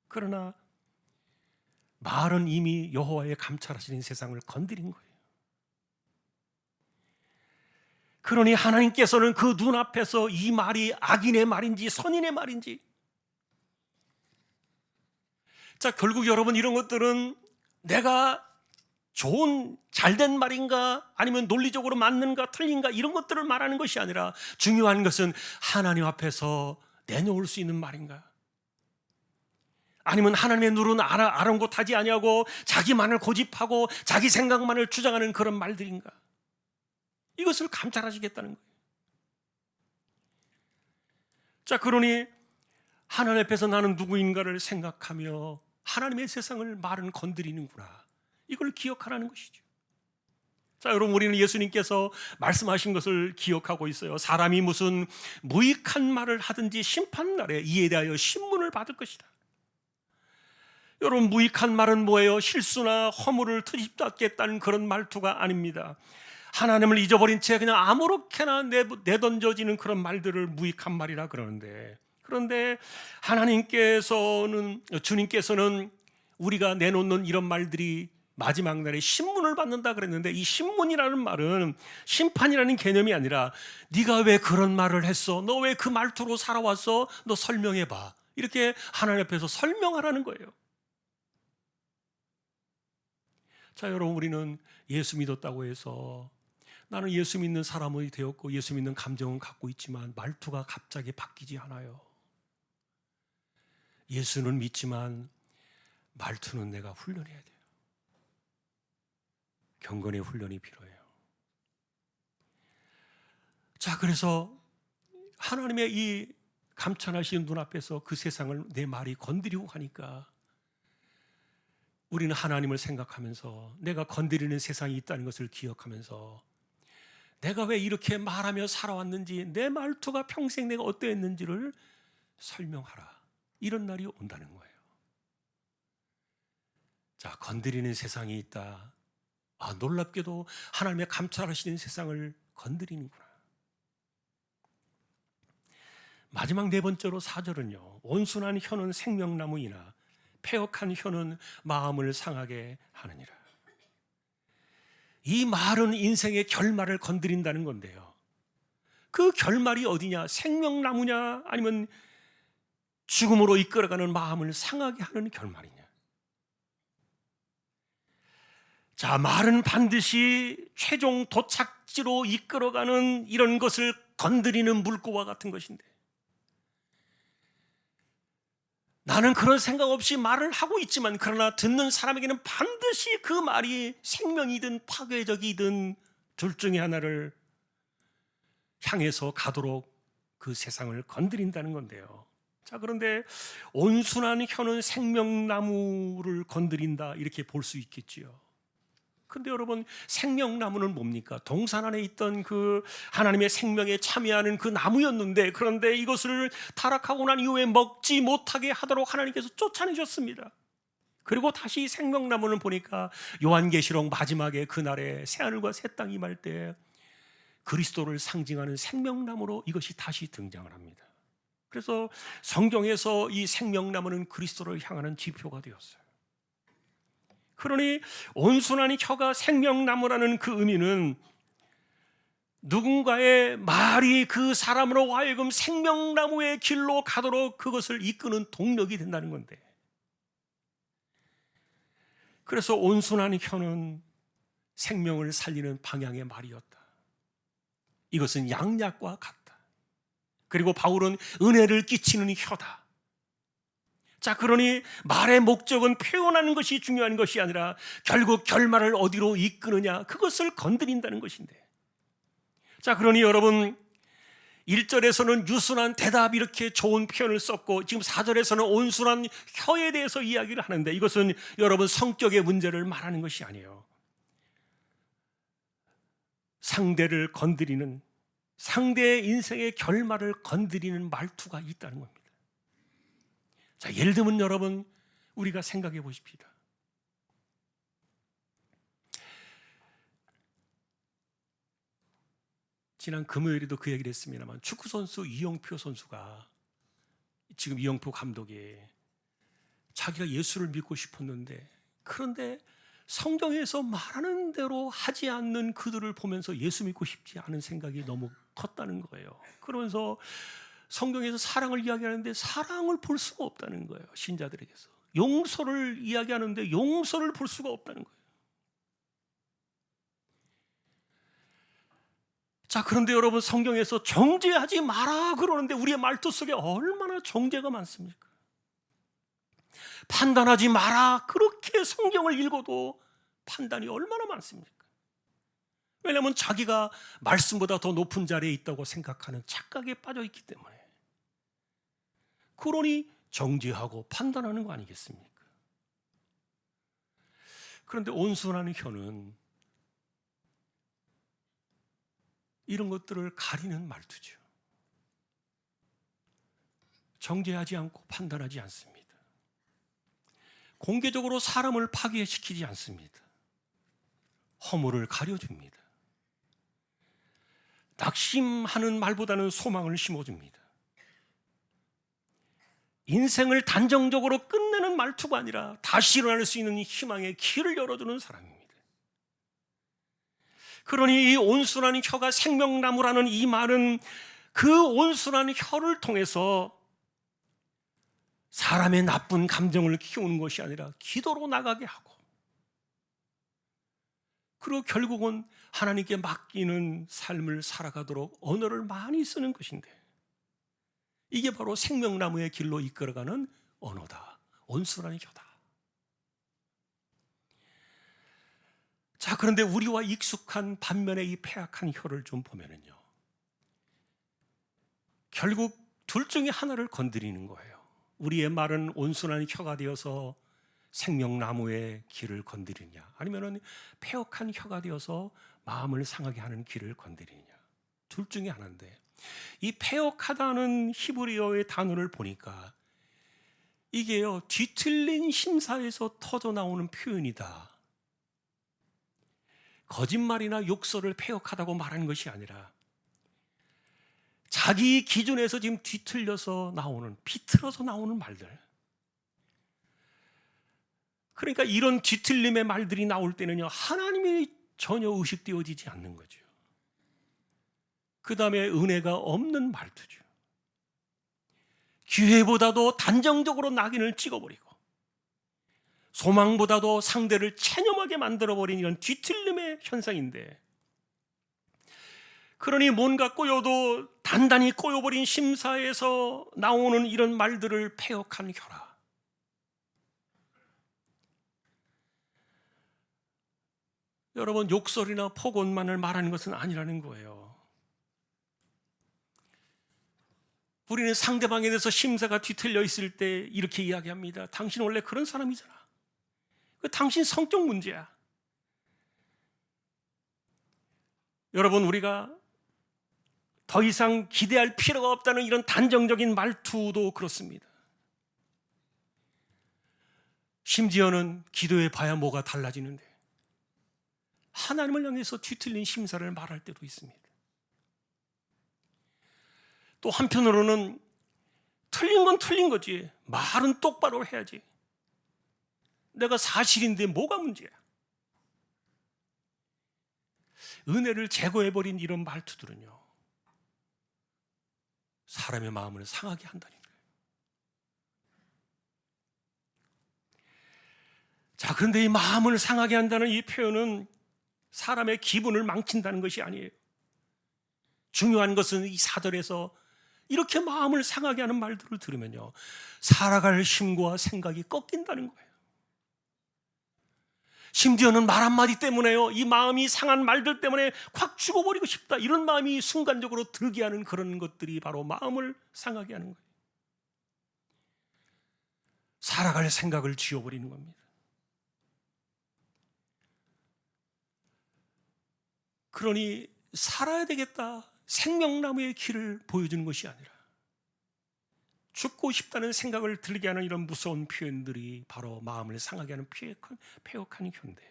S1: 그러나 말은 이미 여호와의 감찰하시는 세상을 건드린 거예요. 그러니 하나님께서는 그 눈앞에서 이 말이 악인의 말인지 선인의 말인지, 자, 결국 여러분, 이런 것들은 내가 좋은 잘된 말인가 아니면 논리적으로 맞는가 틀린가 이런 것들을 말하는 것이 아니라, 중요한 것은 하나님 앞에서 내놓을 수 있는 말인가, 아니면 하나님의 눈은 아랑곳하지 아니하고 자기만을 고집하고 자기 생각만을 주장하는 그런 말들인가, 이것을 감찰하시겠다는 거예요. 자, 그러니 하나님 앞에서 나는 누구인가를 생각하며 하나님의 세상을 말은 건드리는구나, 이걸 기억하라는 것이죠. 자, 여러분, 우리는 예수님께서 말씀하신 것을 기억하고 있어요. 사람이 무슨 무익한 말을 하든지 심판날에 이에 대하여 신문을 받을 것이다. 여러분, 무익한 말은 뭐예요? 실수나 허물을 트집잡겠다는 그런 말투가 아닙니다. 하나님을 잊어버린 채 그냥 아무렇게나 내던져지는 그런 말들을 무익한 말이라 그러는데, 그런데 주님께서는 우리가 내놓는 이런 말들이 마지막 날에 신문을 받는다 그랬는데, 이 신문이라는 말은 심판이라는 개념이 아니라, 네가 왜 그런 말을 했어? 너 왜 그 말투로 살아왔어? 너 설명해봐. 이렇게 하나님 앞에서 설명하라는 거예요. 자, 여러분, 우리는 예수 믿었다고 해서 나는 예수 믿는 사람이 되었고 예수 믿는 감정은 갖고 있지만 말투가 갑자기 바뀌지 않아요. 예수는 믿지만 말투는 내가 훈련해야 돼요. 경건의 훈련이 필요해요. 자, 그래서 하나님의 이 감찰하시는 눈앞에서 그 세상을 내 말이 건드리고 가니까 우리는 하나님을 생각하면서 내가 건드리는 세상이 있다는 것을 기억하면서 내가 왜 이렇게 말하며 살아왔는지, 내 말투가 평생 내가 어떠했는지를 설명하라, 이런 날이 온다는 거예요. 자, 건드리는 세상이 있다. 아, 놀랍게도 하나님의 감찰하시는 세상을 건드리는구나. 마지막 네 번째로 4절은요, 온순한 혀는 생명나무이나 패역한 혀는 마음을 상하게 하느니라. 이 말은 인생의 결말을 건드린다는 건데요, 그 결말이 어디냐? 생명나무냐 아니면 죽음으로 이끌어가는 마음을 상하게 하는 결말이냐? 자, 말은 반드시 최종 도착지로 이끌어가는 이런 것을 건드리는 물고와 같은 것인데, 나는 그런 생각 없이 말을 하고 있지만, 그러나 듣는 사람에게는 반드시 그 말이 생명이든 파괴적이든 둘 중에 하나를 향해서 가도록 그 세상을 건드린다는 건데요. 자, 그런데 온순한 혀는 생명나무를 건드린다, 이렇게 볼 수 있겠지요. 근데 여러분, 생명나무는 뭡니까? 동산 안에 있던 그 하나님의 생명에 참여하는 그 나무였는데, 그런데 이것을 타락하고 난 이후에 먹지 못하게 하도록 하나님께서 쫓아내셨습니다. 그리고 다시 생명나무는 보니까 요한계시록 마지막에 그날에 새하늘과 새 땅이 임할 때 그리스도를 상징하는 생명나무로 이것이 다시 등장을 합니다. 그래서 성경에서 이 생명나무는 그리스도를 향하는 지표가 되었어요. 그러니 온순한 혀가 생명나무라는 그 의미는 누군가의 말이 그 사람으로 하여금 생명나무의 길로 가도록 그것을 이끄는 동력이 된다는 건데, 그래서 온순한 혀는 생명을 살리는 방향의 말이었다. 이것은 양약과 같다. 그리고 바울은 은혜를 끼치는 혀다. 자, 그러니 말의 목적은 표현하는 것이 중요한 것이 아니라 결국 결말을 어디로 이끄느냐, 그것을 건드린다는 것인데, 자, 그러니 여러분 1절에서는 유순한 대답 이렇게 좋은 표현을 썼고, 지금 4절에서는 온순한 혀에 대해서 이야기를 하는데, 이것은 여러분 성격의 문제를 말하는 것이 아니에요. 상대를 건드리는, 상대의 인생의 결말을 건드리는 말투가 있다는 겁니다. 자, 예를 들면 여러분, 우리가 생각해 보십시다. 지난 금요일에도 그 얘기를 했습니다만, 축구선수 이영표 선수가, 지금 이영표 감독이 자기가 예수를 믿고 싶었는데, 그런데 성경에서 말하는 대로 하지 않는 그들을 보면서 예수 믿고 싶지 않은 생각이 너무 컸다는 거예요. 그러면서 성경에서 사랑을 이야기하는데 사랑을 볼 수가 없다는 거예요. 신자들에게서 용서를 이야기하는데 용서를 볼 수가 없다는 거예요. 자, 그런데 여러분, 성경에서 정죄하지 마라 그러는데 우리의 말투 속에 얼마나 정죄가 많습니까? 판단하지 마라, 그렇게 성경을 읽어도 판단이 얼마나 많습니까? 왜냐하면 자기가 말씀보다 더 높은 자리에 있다고 생각하는 착각에 빠져 있기 때문에. 그러니 정죄하고 판단하는 거 아니겠습니까? 그런데 온순한 혀는 이런 것들을 가리는 말투죠. 정죄하지 않고 판단하지 않습니다. 공개적으로 사람을 파괴시키지 않습니다. 허물을 가려줍니다. 낙심하는 말보다는 소망을 심어줍니다. 인생을 단정적으로 끝내는 말투가 아니라 다시 일어날 수 있는 희망의 길을 열어주는 사람입니다. 그러니 이 온순한 혀가 생명나무라는 이 말은 그 온순한 혀를 통해서 사람의 나쁜 감정을 키우는 것이 아니라 기도로 나가게 하고, 그리고 결국은 하나님께 맡기는 삶을 살아가도록 언어를 많이 쓰는 것인데, 이게 바로 생명나무의 길로 이끌어가는 언어다. 온순한 혀다. 자, 그런데 우리와 익숙한 반면에 이 패악한 혀를 좀 보면은요, 결국 둘 중에 하나를 건드리는 거예요. 우리의 말은 온순한 혀가 되어서 생명나무의 길을 건드리냐, 아니면은 패역한 혀가 되어서 마음을 상하게 하는 길을 건드리냐, 둘 중에 하나인데, 이 패역하다는 히브리어의 단어를 보니까 이게요, 뒤틀린 심사에서 터져 나오는 표현이다. 거짓말이나 욕설을 패역하다고 말하는 것이 아니라 자기 기준에서 지금 뒤틀려서 나오는, 비틀어서 나오는 말들. 그러니까 이런 뒤틀림의 말들이 나올 때는요, 하나님이 전혀 의식되어지지 않는 거죠. 그 다음에 은혜가 없는 말투죠. 기회보다도 단정적으로 낙인을 찍어버리고 소망보다도 상대를 체념하게 만들어버린 이런 뒤틀림의 현상인데, 그러니 뭔가 꼬여도 단단히 꼬여버린 심사에서 나오는 이런 말들을 패역한 혀라. 여러분, 욕설이나 폭언만을 말하는 것은 아니라는 거예요. 우리는 상대방에 대해서 심사가 뒤틀려 있을 때 이렇게 이야기합니다. 당신 원래 그런 사람이잖아. 당신 성격 문제야. 여러분, 우리가 더 이상 기대할 필요가 없다는 이런 단정적인 말투도 그렇습니다. 심지어는 기도해 봐야 뭐가 달라지는데 하나님을 향해서 뒤틀린 심사를 말할 때도 있습니다. 또 한편으로는 틀린 건 틀린 거지, 말은 똑바로 해야지, 내가 사실인데 뭐가 문제야. 은혜를 제거해버린 이런 말투들은요, 사람의 마음을 상하게 한다는 거예요. 자, 그런데 이 마음을 상하게 한다는 이 표현은 사람의 기분을 망친다는 것이 아니에요. 중요한 것은 이 사절에서 이렇게 마음을 상하게 하는 말들을 들으면요, 살아갈 힘과 생각이 꺾인다는 거예요. 심지어는 말 한마디 때문에요, 이 마음이 상한 말들 때문에 확 죽어버리고 싶다, 이런 마음이 순간적으로 들게 하는 그런 것들이 바로 마음을 상하게 하는 거예요. 살아갈 생각을 지워버리는 겁니다. 그러니 살아야 되겠다, 생명나무의 길을 보여주는 것이 아니라 죽고 싶다는 생각을 들게 하는 이런 무서운 표현들이 바로 마음을 상하게 하는 폐역한 현대.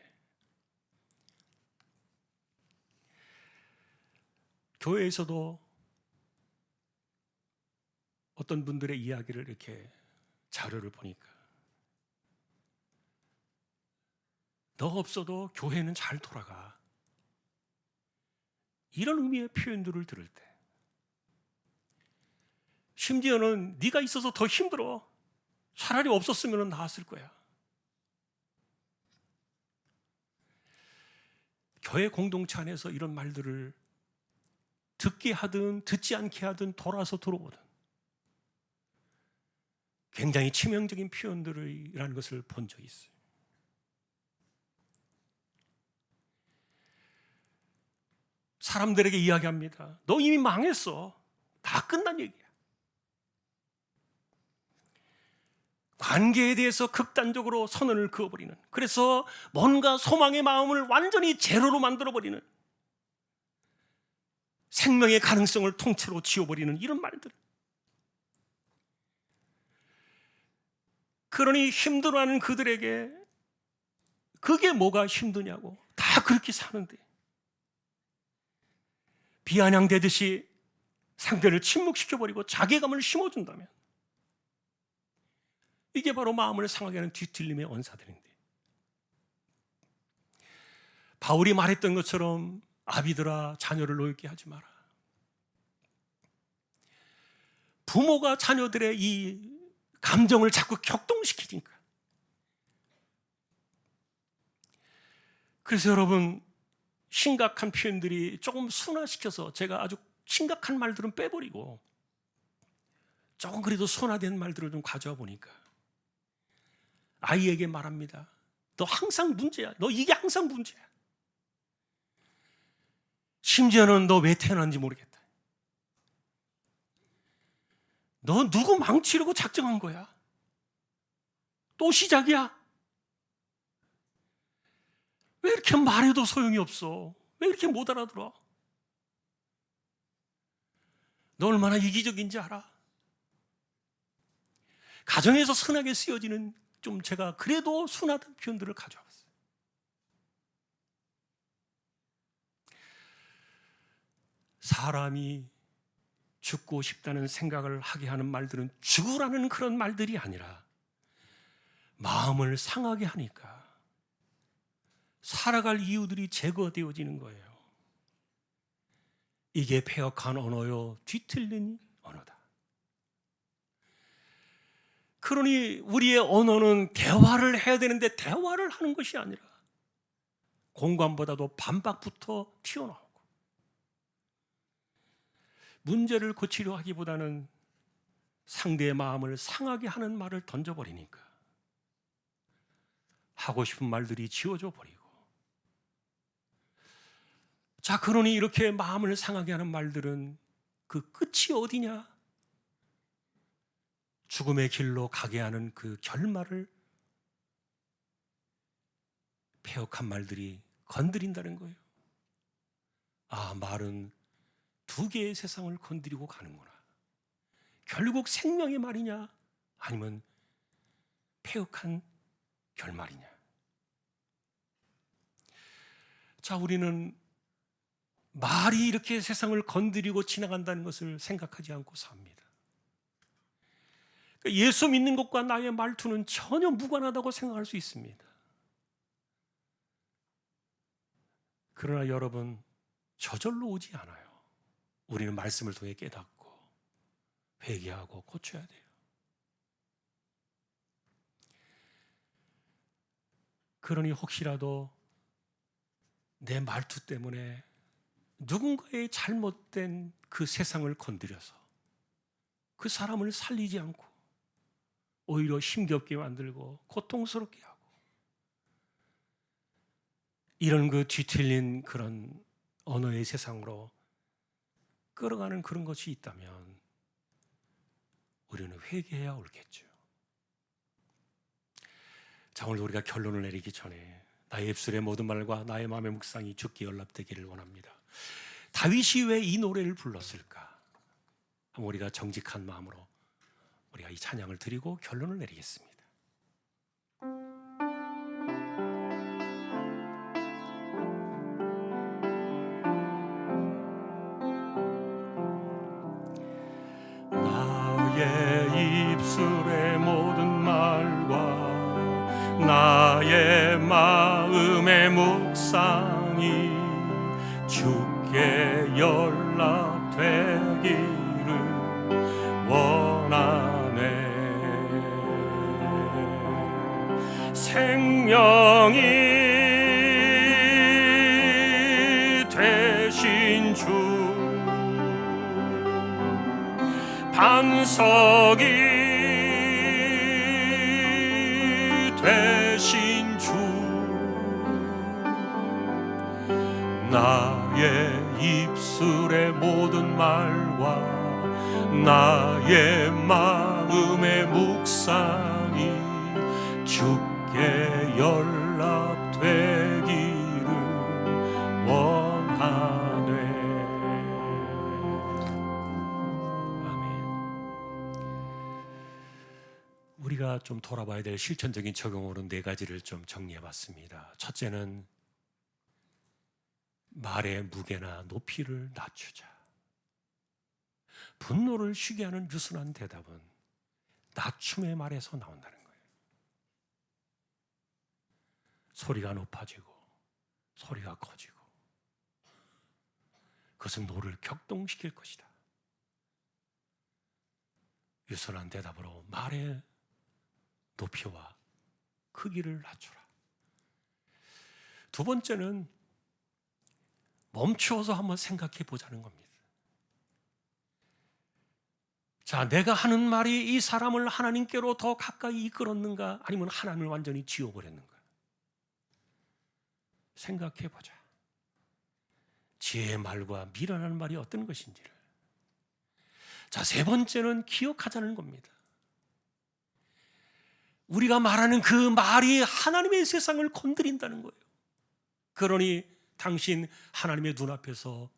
S1: 교회에서도 어떤 분들의 이야기를 이렇게 자료를 보니까, 너 없어도 교회는 잘 돌아가, 이런 의미의 표현들을 들을 때, 심지어는 네가 있어서 더 힘들어, 차라리 없었으면 나았을 거야. 교회 공동체 안에서 이런 말들을 듣게 하든 듣지 않게 하든 돌아서 들어오든 굉장히 치명적인 표현들이라는 것을 본 적이 있어요. 사람들에게 이야기합니다. 너 이미 망했어. 다 끝난 얘기야. 관계에 대해서 극단적으로 선언을 그어버리는, 그래서 뭔가 소망의 마음을 완전히 제로로 만들어버리는, 생명의 가능성을 통째로 지워버리는 이런 말들. 그러니 힘들어하는 그들에게 그게 뭐가 힘드냐고, 다 그렇게 사는데 비아냥대듯이 상대를 침묵시켜버리고 자괴감을 심어준다면, 이게 바로 마음을 상하게 하는 뒤틀림의 언사들인데, 바울이 말했던 것처럼 아비들아 자녀를 노엽게 하지 마라. 부모가 자녀들의 이 감정을 자꾸 격동시키니까. 그래서 여러분, 심각한 표현들이 조금 순화시켜서 제가 아주 심각한 말들은 빼버리고 조금 그래도 순화된 말들을 좀 가져와 보니까 아이에게 말합니다. 너 항상 문제야. 너 이게 항상 문제야. 심지어는 너 왜 태어난지 모르겠다. 너 누구 망치려고 작정한 거야? 또 시작이야? 왜 이렇게 말해도 소용이 없어? 왜 이렇게 못 알아들어? 너 얼마나 이기적인지 알아? 가정에서 선하게 쓰여지는 좀 제가 그래도 순하던 표현들을 가져왔어요. 사람이 죽고 싶다는 생각을 하게 하는 말들은 죽으라는 그런 말들이 아니라 마음을 상하게 하니까 살아갈 이유들이 제거되어지는 거예요. 이게 폐역한 언어요, 뒤틀린 언어다. 그러니 우리의 언어는 대화를 해야 되는데 대화를 하는 것이 아니라 공감보다도 반박부터 튀어나오고, 문제를 고치려 하기보다는 상대의 마음을 상하게 하는 말을 던져버리니까 하고 싶은 말들이 지워져 버리고, 자, 그러니 이렇게 마음을 상하게 하는 말들은 그 끝이 어디냐? 죽음의 길로 가게 하는 그 결말을 폐역한 말들이 건드린다는 거예요. 아, 말은 두 개의 세상을 건드리고 가는구나. 결국 생명의 말이냐, 아니면 폐역한 결말이냐. 자, 우리는 말이 이렇게 세상을 건드리고 지나간다는 것을 생각하지 않고 삽니다. 예수 믿는 것과 나의 말투는 전혀 무관하다고 생각할 수 있습니다. 그러나 여러분, 저절로 오지 않아요. 우리는 말씀을 통해 깨닫고 회개하고 고쳐야 돼요. 그러니 혹시라도 내 말투 때문에 누군가의 잘못된 그 세상을 건드려서 그 사람을 살리지 않고 오히려 힘겹게 만들고 고통스럽게 하고 이런 그 뒤틀린 그런 언어의 세상으로 끌어가는 그런 것이 있다면 우리는 회개해야 옳겠죠. 자, 오늘 우리가 결론을 내리기 전에 나의 입술의 모든 말과 나의 마음의 묵상이 주께 연락되기를 원합니다. 다윗이 왜 이 노래를 불렀을까? 우리가 정직한 마음으로 우리가 이 찬양을 드리고 결론을 내리겠습니다. 나의 입술의 모든 말과 나의 마음의 묵상이 주께 연락되기를 원하네. 생명이 되신 주, 반석이 되신 주, 나의 입술의 모든 말과 나의 마음의 묵상이 주께 연락되기를 원하네. 우리가 좀 돌아봐야 될 실천적인 적용으로 네 가지를 좀 정리해봤습니다. 첫째는 말의 무게나 높이를 낮추자. 분노를 쉬게 하는 유순한 대답은 낮춤의 말에서 나온다는 거예요. 소리가 높아지고 소리가 커지고 그것은 노를 격동시킬 것이다. 유순한 대답으로 말의 높이와 크기를 낮추라. 두 번째는 멈추어서 한번 생각해 보자는 겁니다. 자, 내가 하는 말이 이 사람을 하나님께로 더 가까이 이끌었는가, 아니면 하나님을 완전히 지워버렸는가? 생각해 보자. 지혜의 말과 미련한 말이 어떤 것인지를. 자, 세 번째는 기억하자는 겁니다. 우리가 말하는 그 말이 하나님의 세상을 건드린다는 거예요. 그러니 당신 하나님의 눈앞에서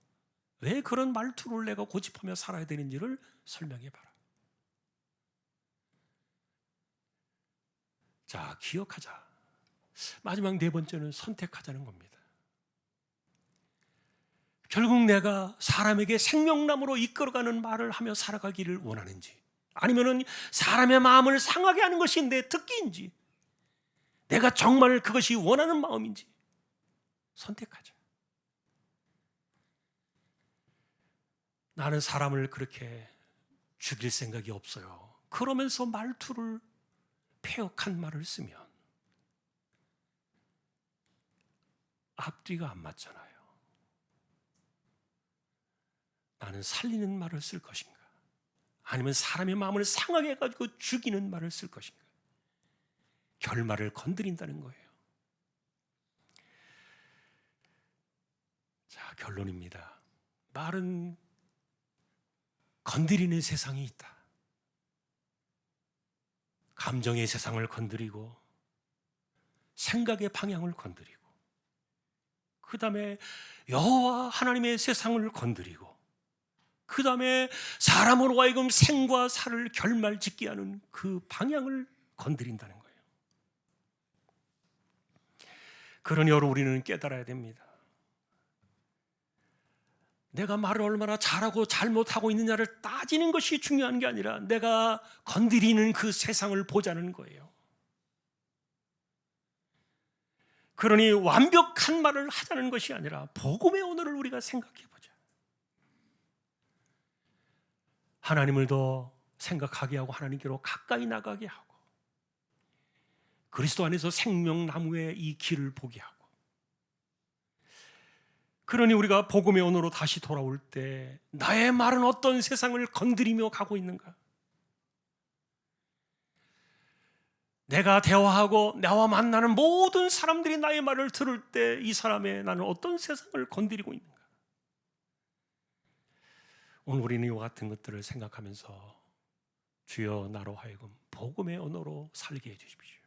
S1: 왜 그런 말투를 내가 고집하며 살아야 되는지를 설명해봐라. 자, 기억하자. 마지막 네 번째는 선택하자는 겁니다. 결국 내가 사람에게 생명나무로 이끌어가는 말을 하며 살아가기를 원하는지, 아니면은 사람의 마음을 상하게 하는 것이 내 특기인지, 내가 정말 그것이 원하는 마음인지 선택하자. 나는 사람을 그렇게 죽일 생각이 없어요. 그러면서 말투를 폐역한 말을 쓰면 앞뒤가 안 맞잖아요. 나는 살리는 말을 쓸 것인가? 아니면 사람의 마음을 상하게 해가지고 죽이는 말을 쓸 것인가? 결말을 건드린다는 거예요. 자, 결론입니다. 말은 건드리는 세상이 있다. 감정의 세상을 건드리고 생각의 방향을 건드리고 그 다음에 여호와 하나님의 세상을 건드리고 그 다음에 사람으로 하여금 생과 사를 결말짓게 하는 그 방향을 건드린다는 거예요. 그러니 여러분, 우리는 깨달아야 됩니다. 내가 말을 얼마나 잘하고 잘못하고 있느냐를 따지는 것이 중요한 게 아니라 내가 건드리는 그 세상을 보자는 거예요. 그러니 완벽한 말을 하자는 것이 아니라 복음의 언어를 우리가 생각해 보자. 하나님을 더 생각하게 하고 하나님께로 가까이 나가게 하고 그리스도 안에서 생명나무의 이 길을 보게 하고, 그러니 우리가 복음의 언어로 다시 돌아올 때 나의 말은 어떤 세상을 건드리며 가고 있는가? 내가 대화하고 나와 만나는 모든 사람들이 나의 말을 들을 때 이 사람의 나는 어떤 세상을 건드리고 있는가? 오늘 우리는 이와 같은 것들을 생각하면서 주여 나로 하여금 복음의 언어로 살게 해주십시오.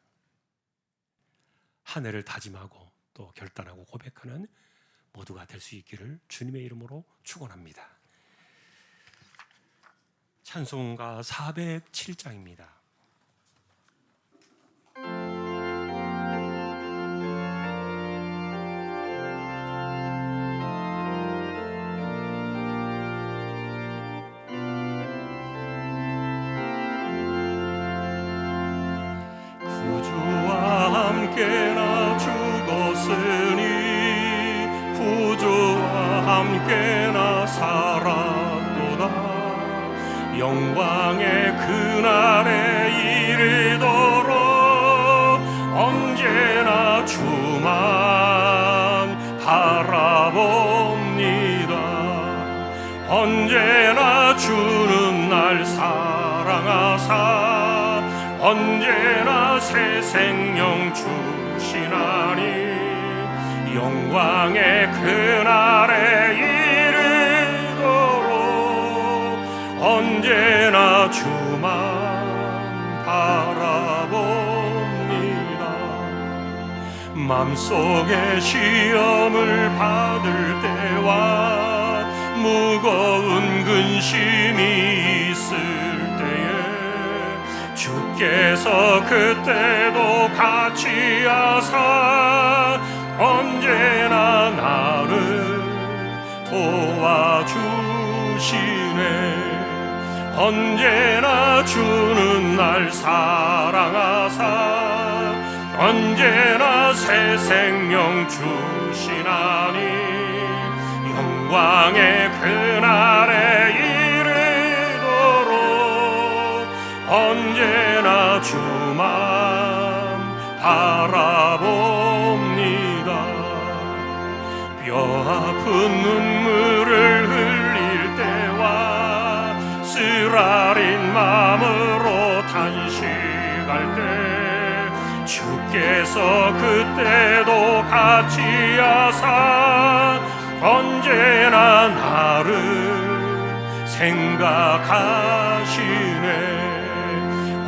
S1: 한 해를 다짐하고 또 결단하고 고백하는 모두가 될 수 있기를 주님의 이름으로 축원합니다. 찬송가 407장입니다. 구주와 함께나 죽었으니 구주와 함께나 살았도다. 영광의 그날에 이르도록 언제나 주만 바라봅니다. 언제나 주는 날 사랑하사 언제나 새 생명 주시나니 영광의 그날에 이르도록 언제나 주만 바라봅니다. 맘속에 시험을 받을 때와 무거운 근심이 있을 때에 주께서 그때도 같이 하사 언제나 나를 도와주시네. 언제나 주는 날 사랑하사 언제나 새 생명 주시나니 영광의 그날에 이르도록 언제나 주만 바라봅니다. 뼈아픈 눈물을 흘릴 때와 쓰라린 마음으로 탄식할 때 주께서 그때도 같이 하사 언제나 나를 생각하시네.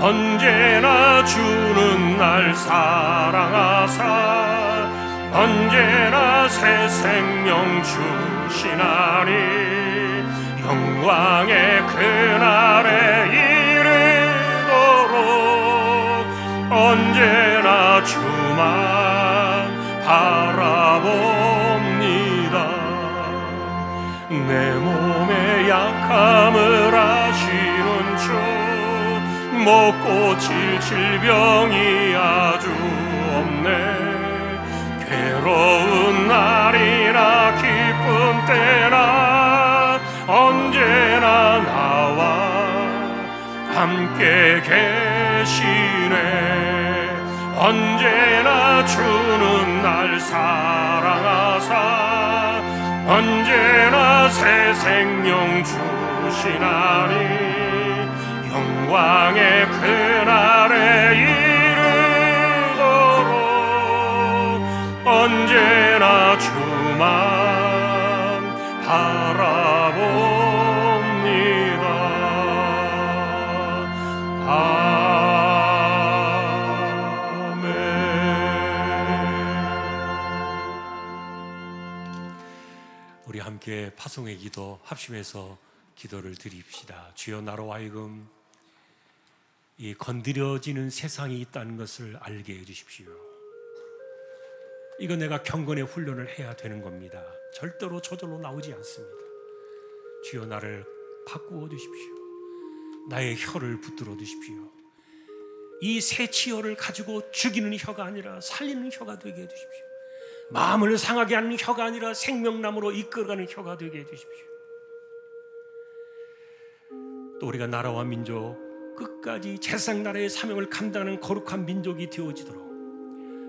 S1: 언제나 주는 날 사랑하사 언제나 새 생명 주시나니 영광의 그날에 이르도록 언제나 주만 바라봅니다. 내 몸의 약함을 아시는 주 못 고칠 질병이 아주 없네. 괴로운 날이나 기쁜 때나 언제나 나와 함께 계시네. 언제나 주는 날 사랑하사 언제나 새 생명 주시나니 영광의 그날에 이르도록 언제나 주만 바라봅니다. 아멘. 우리 함께 파송의 기도 합심해서 기도를 드립시다. 주여 나로 하여금 이 건드려지는 세상이 있다는 것을 알게 해주십시오. 이거 내가 경건의 훈련을 해야 되는 겁니다. 절대로 저절로 나오지 않습니다. 주여 나를 바꾸어 주십시오. 나의 혀를 붙들어 주십시오. 이 새치혀를 가지고 죽이는 혀가 아니라 살리는 혀가 되게 해주십시오. 마음을 상하게 하는 혀가 아니라 생명나무로 이끌어가는 혀가 되게 해주십시오. 또 우리가 나라와 민족 끝까지 제사장나라의 사명을 감당하는 거룩한 민족이 되어지도록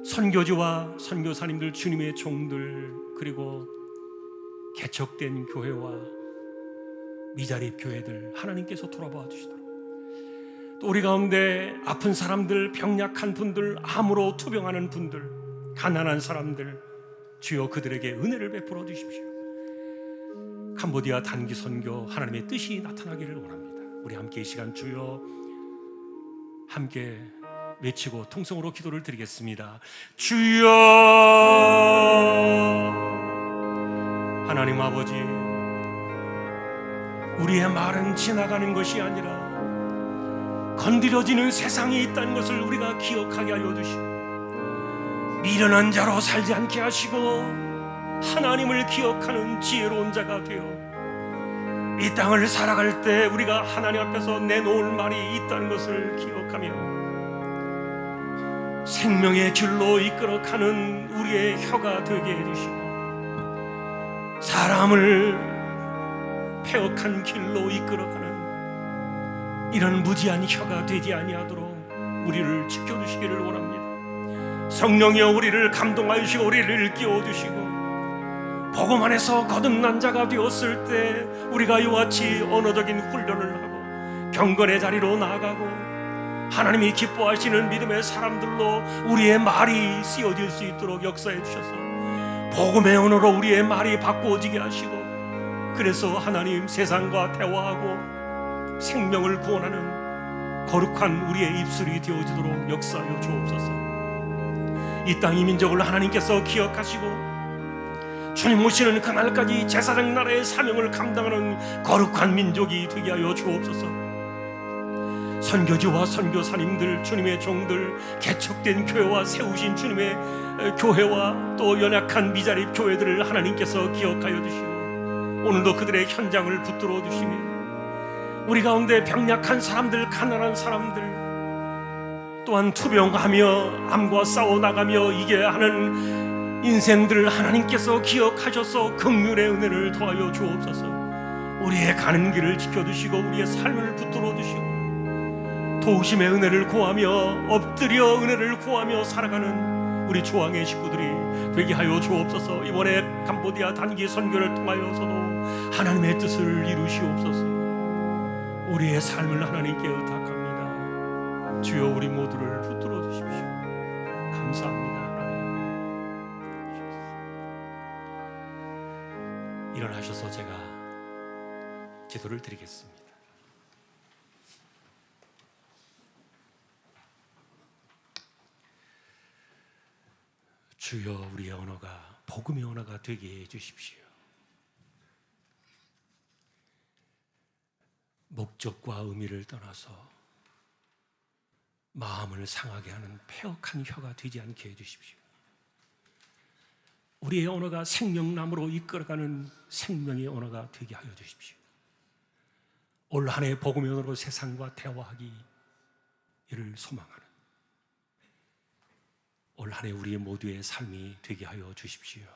S1: 선교지와 선교사님들, 주님의 종들, 그리고 개척된 교회와 미자립 교회들 하나님께서 돌아봐 주시도록, 또 우리 가운데 아픈 사람들, 병약한 분들, 암으로 투병하는 분들, 가난한 사람들, 주여 그들에게 은혜를 베풀어 주십시오. 캄보디아 단기 선교 하나님의 뜻이 나타나기를 원합니다. 우리 함께 이 시간 주여 함께 외치고 통성으로 기도를 드리겠습니다. 주여, 하나님 아버지, 우리의 말은 지나가는 것이 아니라 건드려지는 세상이 있다는 것을 우리가 기억하게 하여 주시고, 미련한 자로 살지 않게 하시고 하나님을 기억하는 지혜로운 자가 되어 이 땅을 살아갈 때 우리가 하나님 앞에서 내놓을 말이 있다는 것을 기억하며 생명의 길로 이끌어가는 우리의 혀가 되게 해주시고, 사람을 폐역한 길로 이끌어가는 이런 무지한 혀가 되지 아니하도록 우리를 지켜주시기를 원합니다. 성령이여 우리를 감동하여 주시고 우리를 일깨워 주시고, 복음 안에서 거듭난 자가 되었을 때 우리가 이와 같이 언어적인 훈련을 하고 경건의 자리로 나아가고 하나님이 기뻐하시는 믿음의 사람들로 우리의 말이 쓰여질 수 있도록 역사해 주셔서 복음의 언어로 우리의 말이 바꾸어지게 하시고, 그래서 하나님 세상과 대화하고 생명을 구원하는 거룩한 우리의 입술이 되어지도록 역사하여 주옵소서. 이 땅 이 민족을 하나님께서 기억하시고 주님 오시는 그날까지 제사장 나라의 사명을 감당하는 거룩한 민족이 되게 하여 주옵소서. 선교지와 선교사님들, 주님의 종들, 개척된 교회와 세우신 주님의 교회와 또 연약한 미자립 교회들을 하나님께서 기억하여 주시고 오늘도 그들의 현장을 붙들어 주시며 우리 가운데 병약한 사람들, 가난한 사람들, 또한 투병하며 암과 싸워나가며 이겨야 하는 인생들을 하나님께서 기억하셔서 긍휼의 은혜를 더하여 주옵소서. 우리의 가는 길을 지켜주시고 우리의 삶을 붙들어 주시고 도우심의 은혜를 구하며 엎드려 은혜를 구하며 살아가는 우리 조항의 식구들이 되게 하여 주옵소서. 이번에 캄보디아 단기 선교를 통하여서도 하나님의 뜻을 이루시옵소서. 우리의 삶을 하나님께 의탁합니다. 주여 우리 모두를 붙들어 주십시오. 감사합니다. 일어나셔서 제가 기도를 드리겠습니다. 주여 우리의 언어가 복음의 언어가 되게 해주십시오. 목적과 의미를 떠나서 마음을 상하게 하는 폐역한 혀가 되지 않게 해주십시오. 우리의 언어가 생명나무로 이끌어가는 생명의 언어가 되게 하여 주십시오. 올 한 해 복음의 언어로 세상과 대화하기 이를 소망하는 올 한 해 우리의 모두의 삶이 되게 하여 주십시오.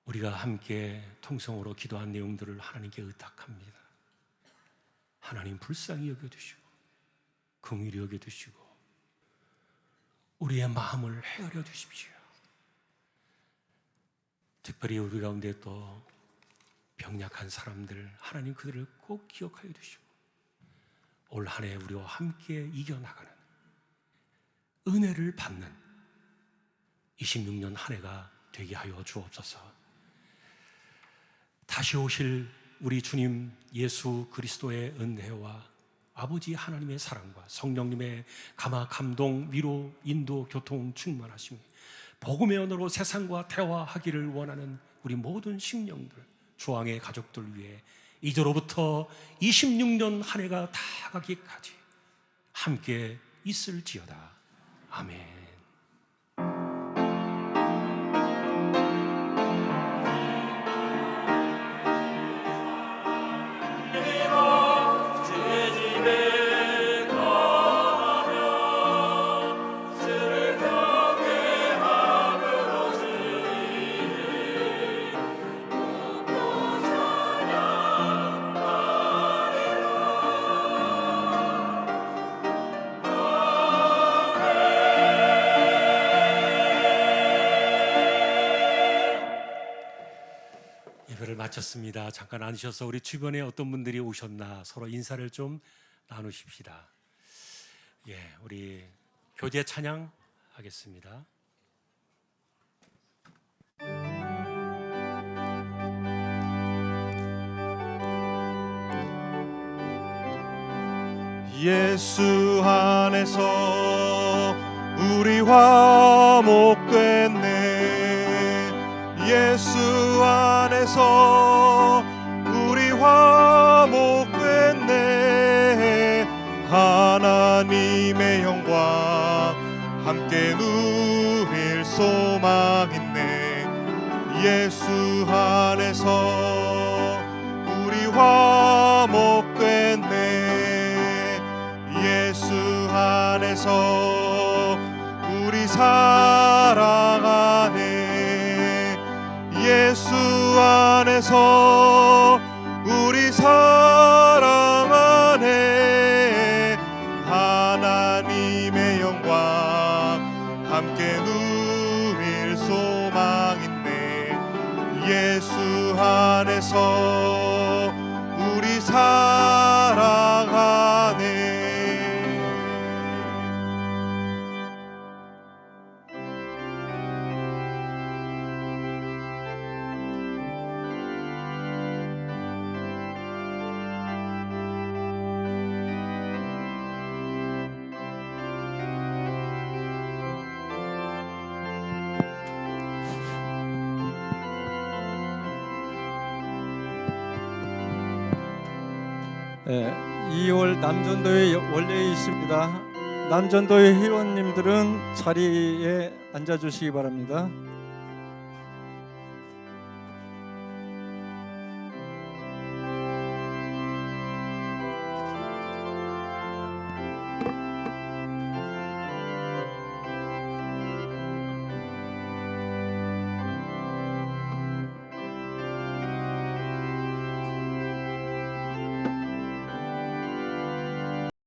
S1: 우리가 함께 통성으로 기도한 내용들을 하나님께 의탁합니다. 하나님 불쌍히 여겨주시고 긍휼히 여겨주시고 우리의 마음을 헤아려 주십시오. 특별히 우리 가운데 또 병약한 사람들, 하나님 그들을 꼭 기억하여 주시고 올 한 해 우리와 함께 이겨나가는 은혜를 받는 26년 한 해가 되게 하여 주옵소서. 다시 오실 우리 주님 예수 그리스도의 은혜와 아버지 하나님의 사랑과 성령님의 감화, 감동, 위로, 인도, 교통 충만하심이 복음의 언어로 세상과 대화하기를 원하는 우리 모든 심령들, 조항의 가족들 위해 이제로부터 26년 한 해가 다 가기까지 함께 있을지어다. 아멘.
S3: 주의 집에 가면 주를
S1: 마쳤습니다. 잠깐 앉으셔서 우리 주변에 어떤 분들이 오셨나 서로 인사를 좀 나누십시다. 예, 우리 교제 찬양 하겠습니다.
S3: 예수 안에서 우리 화목됐네. 예수 안에서 우리 화목됐네. 하나님의 영광 함께 누릴 소망 있네. 예수 안에서 우리 화목됐네. 예수 안에서 우리 사랑하네. 예수 안에서 우리 사랑하네. 하나님의 영광 함께 누릴 소망 있네. 예수 안에서 우리 사랑하네.
S4: 네, 2월 남전도회 원래 있습니다. 남전도회 회원님들은 자리에 앉아주시기 바랍니다.